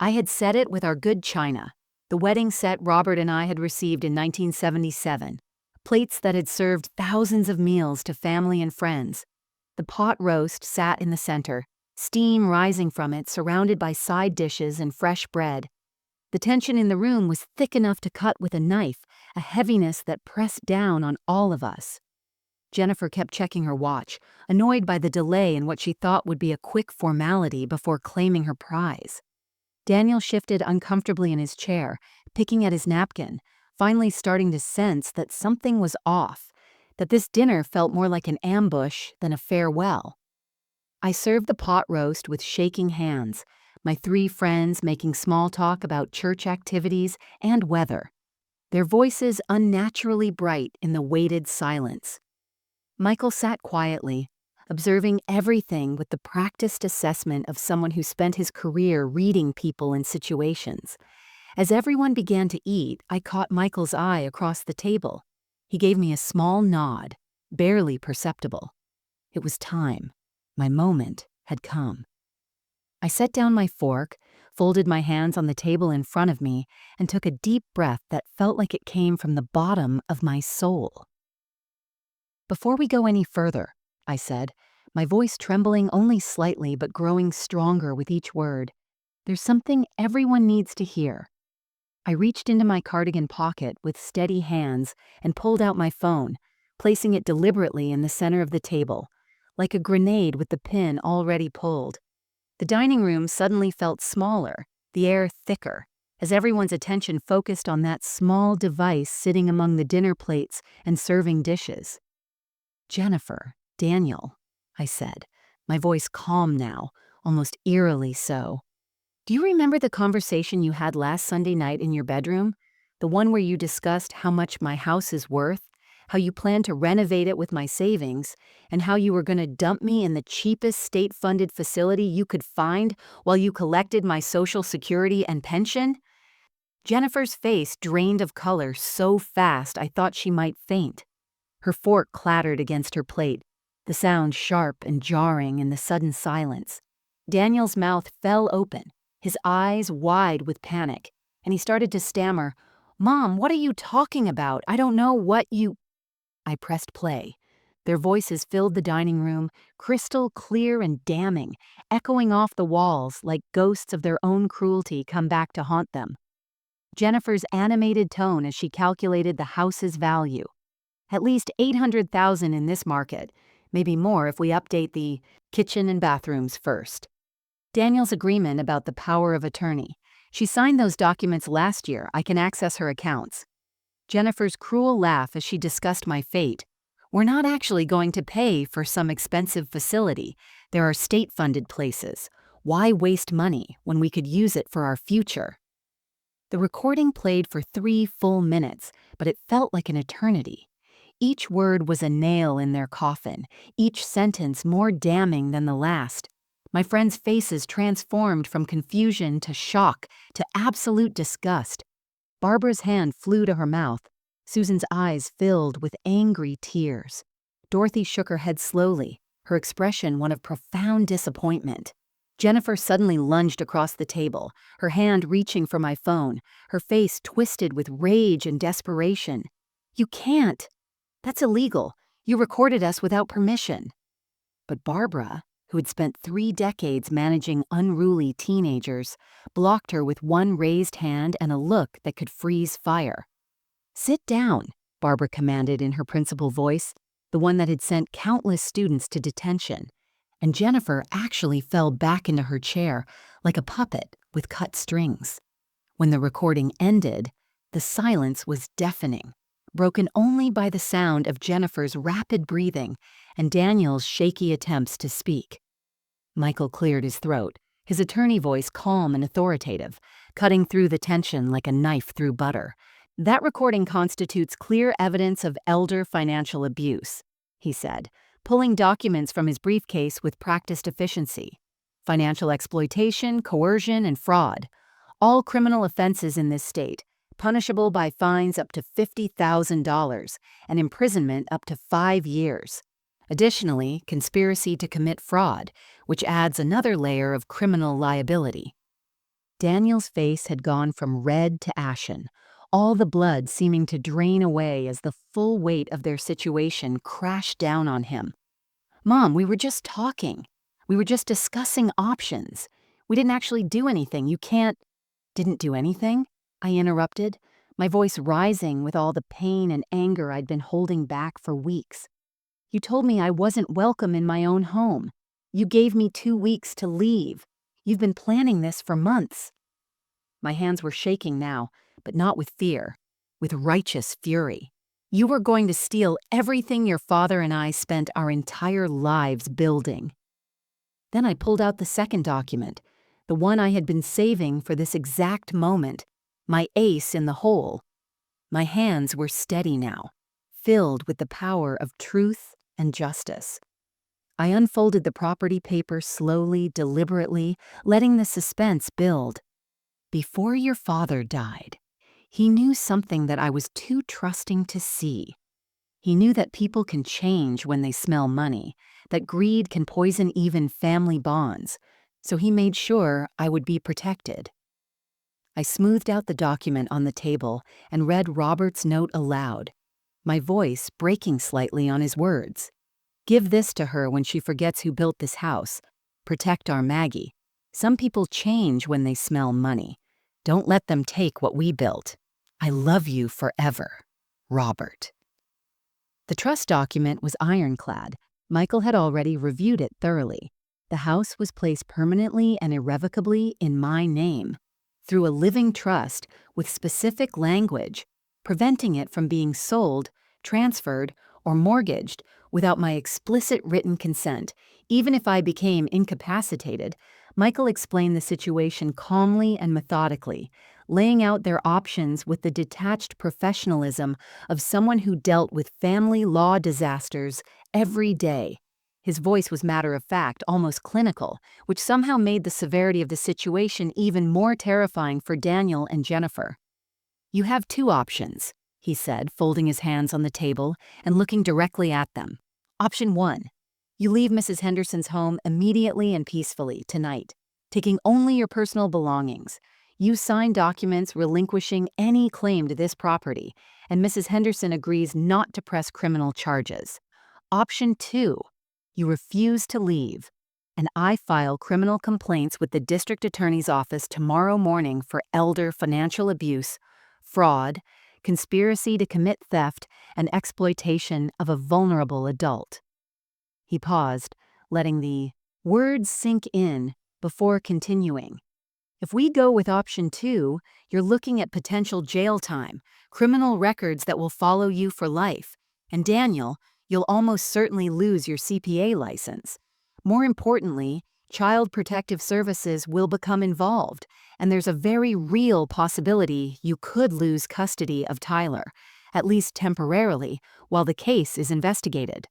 I had set it with our good china, the wedding set Robert and I had received in 1977, plates that had served thousands of meals to family and friends. The pot roast sat in the center, steam rising from it, surrounded by side dishes and fresh bread. The tension in the room was thick enough to cut with a knife, a heaviness that pressed down on all of us. Jennifer kept checking her watch, annoyed by the delay in what she thought would be a quick formality before claiming her prize. Daniel shifted uncomfortably in his chair, picking at his napkin, finally starting to sense that something was off, that this dinner felt more like an ambush than a farewell. I served the pot roast with shaking hands, my 3 friends making small talk about church activities and weather, their voices unnaturally bright in the weighted silence. Michael sat quietly, observing everything with the practiced assessment of someone who spent his career reading people and situations. As everyone began to eat, I caught Michael's eye across the table. He gave me a small nod, barely perceptible. It was time. My moment had come. I set down my fork, folded my hands on the table in front of me, and took a deep breath that felt like it came from the bottom of my soul. "Before we go any further," I said, my voice trembling only slightly but growing stronger with each word, "there's something everyone needs to hear." I reached into my cardigan pocket with steady hands and pulled out my phone, placing it deliberately in the center of the table, like a grenade with the pin already pulled. The dining room suddenly felt smaller, the air thicker, as everyone's attention focused on that small device sitting among the dinner plates and serving dishes. "Jennifer, Daniel," I said, my voice calm now, almost eerily so. "Do you remember the conversation you had last Sunday night in your bedroom? The one where you discussed how much my house is worth, how you plan to renovate it with my savings, and how you were going to dump me in the cheapest state-funded facility you could find while you collected my Social Security and pension?" Jennifer's face drained of color so fast I thought she might faint. Her fork clattered against her plate, the sound sharp and jarring in the sudden silence. Daniel's mouth fell open, his eyes wide with panic, and he started to stammer, "Mom, what are you talking about? I don't know what you—" I pressed play. Their voices filled the dining room, crystal clear and damning, echoing off the walls like ghosts of their own cruelty come back to haunt them. Jennifer's animated tone as she calculated the house's value. At least $800,000 in this market, maybe more if we update the kitchen and bathrooms first. Daniel's agreement about the power of attorney. She signed those documents last year. I can access her accounts. Jennifer's cruel laugh as she discussed my fate. "We're not actually going to pay for some expensive facility. There are state-funded places. Why waste money when we could use it for our future?" The recording played for 3 full minutes, but it felt like an eternity. Each word was a nail in their coffin, each sentence more damning than the last. My friends' faces transformed from confusion to shock to absolute disgust. Barbara's hand flew to her mouth. Susan's eyes filled with angry tears. Dorothy shook her head slowly, her expression one of profound disappointment. Jennifer suddenly lunged across the table, her hand reaching for my phone, her face twisted with rage and desperation. "You can't! That's illegal. You recorded us without permission." "But Barbara," who had spent 3 decades managing unruly teenagers, blocked her with one raised hand and a look that could freeze fire. "Sit down," Barbara commanded in her principal voice, the one that had sent countless students to detention, and Jennifer actually fell back into her chair like a puppet with cut strings. When the recording ended, the silence was deafening, broken only by the sound of Jennifer's rapid breathing and Daniel's shaky attempts to speak. Michael cleared his throat, his attorney voice calm and authoritative, cutting through the tension like a knife through butter. "That recording constitutes clear evidence of elder financial abuse," he said, pulling documents from his briefcase with practiced efficiency. "Financial exploitation, coercion, and fraud. All criminal offenses in this state, punishable by fines up to $50,000 and imprisonment up to 5 years. Additionally, conspiracy to commit fraud, which adds another layer of criminal liability." Daniel's face had gone from red to ashen, all the blood seeming to drain away as the full weight of their situation crashed down on him. "Mom, we were just talking. We were just discussing options. We didn't actually do anything. You can't—" "Didn't do anything?" I interrupted, my voice rising with all the pain and anger I'd been holding back for weeks. "You told me I wasn't welcome in my own home. You gave me 2 weeks to leave. You've been planning this for months." My hands were shaking now, but not with fear, with righteous fury. "You were going to steal everything your father and I spent our entire lives building." Then I pulled out the second document, the one I had been saving for this exact moment, my ace in the hole. My hands were steady now, filled with the power of truth and justice. I unfolded the property paper slowly, deliberately, letting the suspense build. "Before your father died, he knew something that I was too trusting to see. He knew that people can change when they smell money, that greed can poison even family bonds, so he made sure I would be protected." I smoothed out the document on the table and read Robert's note aloud, my voice breaking slightly on his words. "Give this to her when she forgets who built this house. Protect our Maggie. Some people change when they smell money. Don't let them take what we built. I love you forever. Robert." The trust document was ironclad. Michael had already reviewed it thoroughly. The house was placed permanently and irrevocably in my name, through a living trust with specific language, preventing it from being sold, transferred, or mortgaged without my explicit written consent. Even if I became incapacitated, Michael explained the situation calmly and methodically, laying out their options with the detached professionalism of someone who dealt with family law disasters every day. His voice was matter-of-fact, almost clinical, which somehow made the severity of the situation even more terrifying for Daniel and Jennifer. "You have 2 options," he said, folding his hands on the table and looking directly at them. "Option 1. You leave Mrs. Henderson's home immediately and peacefully tonight, taking only your personal belongings. You sign documents relinquishing any claim to this property, and Mrs. Henderson agrees not to press criminal charges. Option 2. You refuse to leave, and I file criminal complaints with the district attorney's office tomorrow morning for elder financial abuse, fraud, conspiracy to commit theft, and exploitation of a vulnerable adult." He paused, letting the words sink in before continuing. "If we go with option 2, you're looking at potential jail time, criminal records that will follow you for life, and Daniel, you'll almost certainly lose your CPA license. More importantly, Child Protective Services will become involved, and there's a very real possibility you could lose custody of Tyler, at least temporarily, while the case is investigated."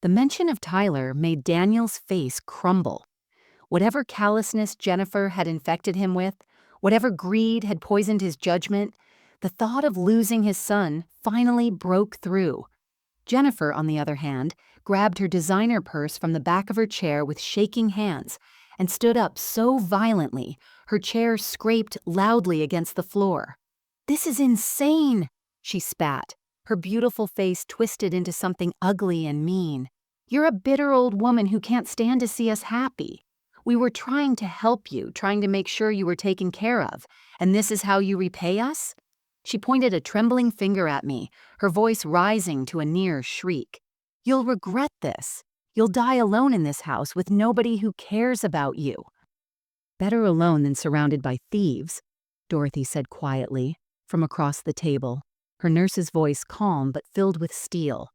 The mention of Tyler made Daniel's face crumble. Whatever callousness Jennifer had infected him with, whatever greed had poisoned his judgment, the thought of losing his son finally broke through. Jennifer, on the other hand, grabbed her designer purse from the back of her chair with shaking hands and stood up so violently her chair scraped loudly against the floor. "This is insane," she spat, her beautiful face twisted into something ugly and mean. You're a bitter old woman who can't stand to see us happy. We were trying to help you, trying to make sure you were taken care of, and this is how you repay us?" She pointed a trembling finger at me, her voice rising to a near shriek. "You'll regret this. You'll die alone in this house with nobody who cares about you." "Better alone than surrounded by thieves," Dorothy said quietly, from across the table, her nurse's voice calm but filled with steel.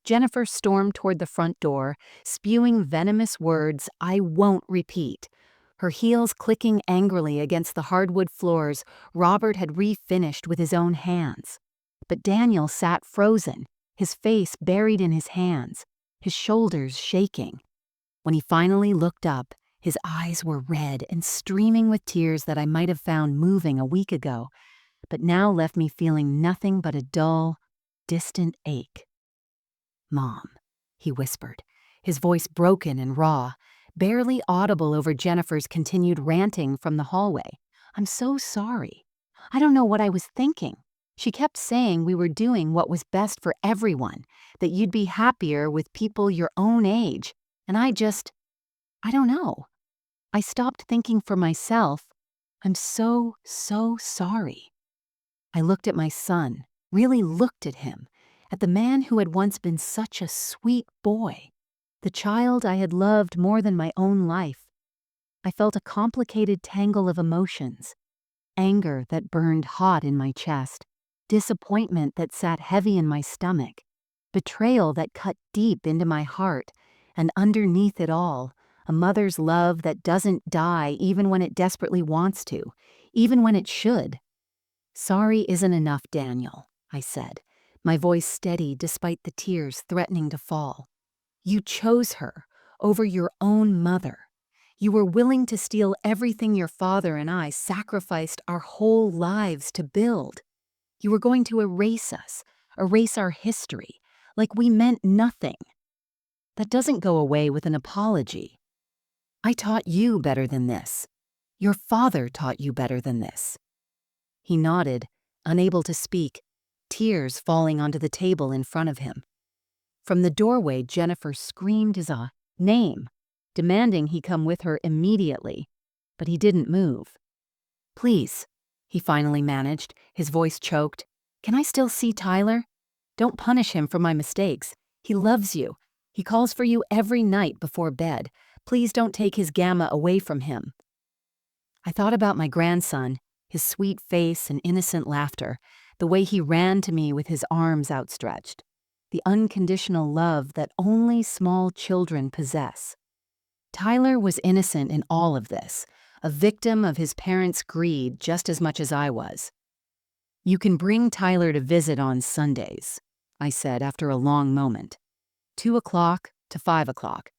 Jennifer stormed toward the front door, spewing venomous words I won't repeat. Her heels clicking angrily against the hardwood floors Robert had refinished with his own hands. But Daniel sat frozen, his face buried in his hands, his shoulders shaking. When he finally looked up, his eyes were red and streaming with tears that I might have found moving a week ago, but now left me feeling nothing but a dull, distant ache. "Mom," he whispered, his voice broken and raw, barely audible over Jennifer's continued ranting from the hallway. "I'm so sorry. I don't know what I was thinking. She kept saying we were doing what was best for everyone, that you'd be happier with people your own age, and I don't know. I stopped thinking for myself. I'm so sorry." I looked at my son, really looked at him, at the man who had once been such a sweet boy, the child I had loved more than my own life. I felt a complicated tangle of emotions, anger that burned hot in my chest, disappointment that sat heavy in my stomach, betrayal that cut deep into my heart, and underneath it all, a mother's love that doesn't die even when it desperately wants to, even when it should. "Sorry isn't enough, Daniel," I said, my voice steady despite the tears threatening to fall. "You chose her over your own mother. You were willing to steal everything your father and I sacrificed our whole lives to build. You were going to erase us, erase our history, like we meant nothing. That doesn't go away with an apology. I taught you better than this. Your father taught you better than this." He nodded, unable to speak, tears falling onto the table in front of him. From the doorway, Jennifer screamed his name, demanding he come with her immediately, but he didn't move. "Please," he finally managed, his voice choked. "Can I still see Tyler? Don't punish him for my mistakes. He loves you. He calls for you every night before bed. Please don't take his gamma away from him." I thought about my grandson, his sweet face and innocent laughter, the way he ran to me with his arms outstretched, the unconditional love that only small children possess. Tyler was innocent in all of this, a victim of his parents' greed just as much as I was. "You can bring Tyler to visit on Sundays," I said after a long moment. 2 o'clock to 5 o'clock.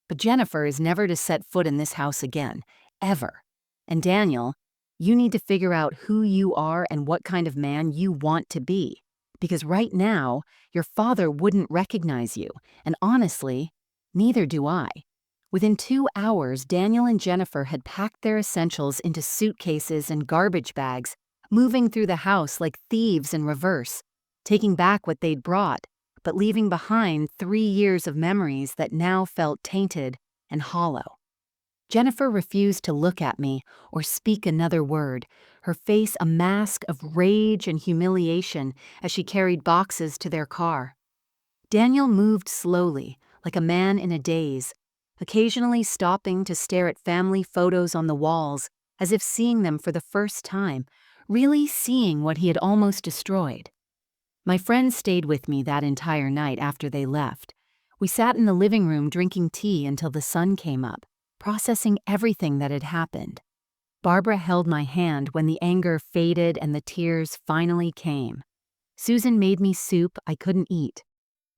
But Jennifer is never to set foot in this house again, ever. And Daniel, you need to figure out who you are and what kind of man you want to be. Because right now, your father wouldn't recognize you, and honestly, neither do I. Within 2 hours, Daniel and Jennifer had packed their essentials into suitcases and garbage bags, moving through the house like thieves in reverse, taking back what they'd brought, but leaving behind 3 years of memories that now felt tainted and hollow. Jennifer refused to look at me or speak another word, her face a mask of rage and humiliation as she carried boxes to their car. Daniel moved slowly, like a man in a daze, occasionally stopping to stare at family photos on the walls, as if seeing them for the first time, really seeing what he had almost destroyed. My friends stayed with me that entire night after they left. We sat in the living room drinking tea until the sun came up, processing everything that had happened. Barbara held my hand when the anger faded and the tears finally came. Susan made me soup I couldn't eat.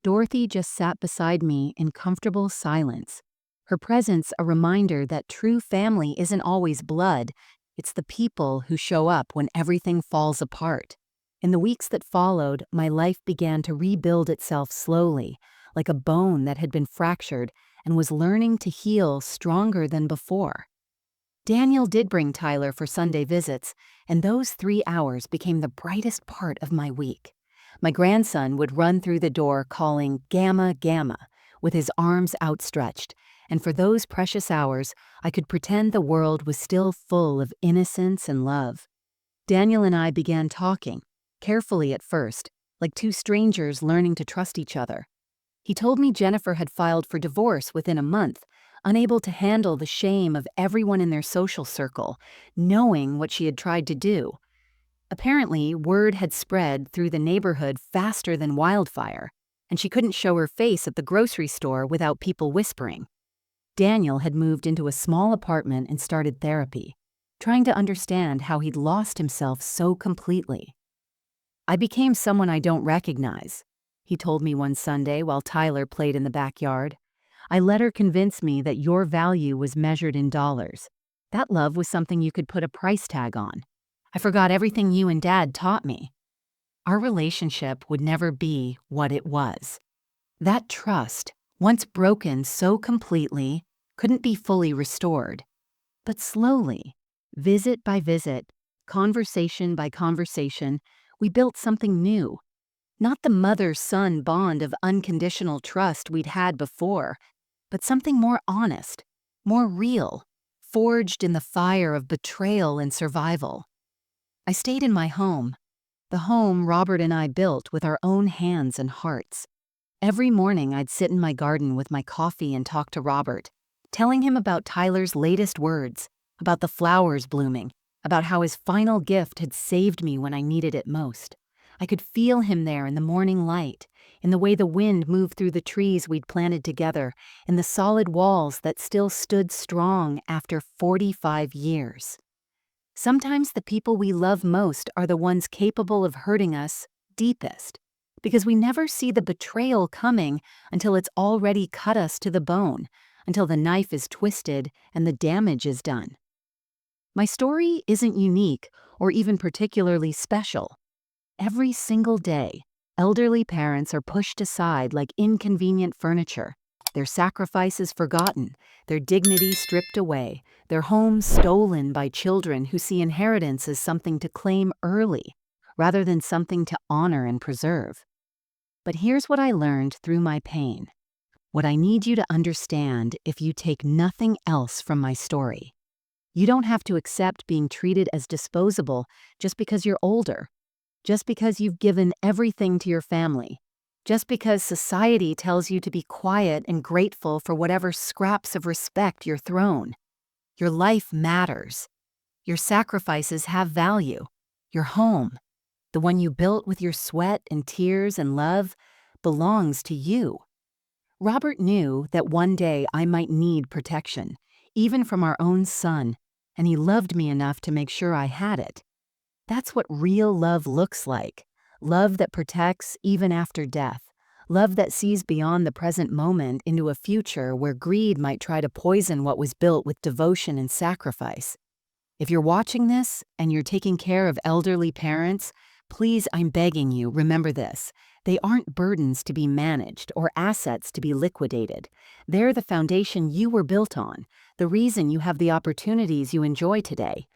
Dorothy just sat beside me in comfortable silence, her presence a reminder that true family isn't always blood, it's the people who show up when everything falls apart. In the weeks that followed, my life began to rebuild itself slowly, like a bone that had been fractured and was learning to heal stronger than before. Daniel did bring Tyler for Sunday visits, and those 3 hours became the brightest part of my week. My grandson would run through the door calling "Gamma, Gamma," with his arms outstretched, and for those precious hours, I could pretend the world was still full of innocence and love. Daniel and I began talking, carefully at first, like two strangers learning to trust each other. He told me Jennifer had filed for divorce within a month, unable to handle the shame of everyone in their social circle, knowing what she had tried to do. Apparently, word had spread through the neighborhood faster than wildfire, and she couldn't show her face at the grocery store without people whispering. Daniel had moved into a small apartment and started therapy, trying to understand how he'd lost himself so completely. "I became someone I don't recognize," he told me one Sunday while Tyler played in the backyard. "I let her convince me that your value was measured in dollars. That love was something you could put a price tag on. I forgot everything you and Dad taught me." Our relationship would never be what it was. That trust, once broken so completely, couldn't be fully restored. But slowly, visit by visit, conversation by conversation, we built something new. Not the mother-son bond of unconditional trust we'd had before, but something more honest, more real, forged in the fire of betrayal and survival. I stayed in my home, the home Robert and I built with our own hands and hearts. Every morning I'd sit in my garden with my coffee and talk to Robert, telling him about Tyler's latest words, about the flowers blooming, about how his final gift had saved me when I needed it most. I could feel him there in the morning light, in the way the wind moved through the trees we'd planted together, in the solid walls that still stood strong after 45 years. Sometimes the people we love most are the ones capable of hurting us deepest, because we never see the betrayal coming until it's already cut us to the bone, until the knife is twisted and the damage is done. My story isn't unique or even particularly special. Every single day, elderly parents are pushed aside like inconvenient furniture, their sacrifices forgotten, their dignity stripped away, their homes stolen by children who see inheritance as something to claim early, rather than something to honor and preserve. But here's what I learned through my pain. What I need you to understand if you take nothing else from my story. You don't have to accept being treated as disposable just because you're older, just because you've given everything to your family, just because society tells you to be quiet and grateful for whatever scraps of respect you're thrown. Your life matters. Your sacrifices have value. Your home, the one you built with your sweat and tears and love, belongs to you. Robert knew that one day I might need protection, even from our own son, and he loved me enough to make sure I had it. That's what real love looks like. Love that protects even after death. Love that sees beyond the present moment into a future where greed might try to poison what was built with devotion and sacrifice. If you're watching this and you're taking care of elderly parents, please, I'm begging you, remember this. They aren't burdens to be managed or assets to be liquidated. They're the foundation you were built on, the reason you have the opportunities you enjoy today,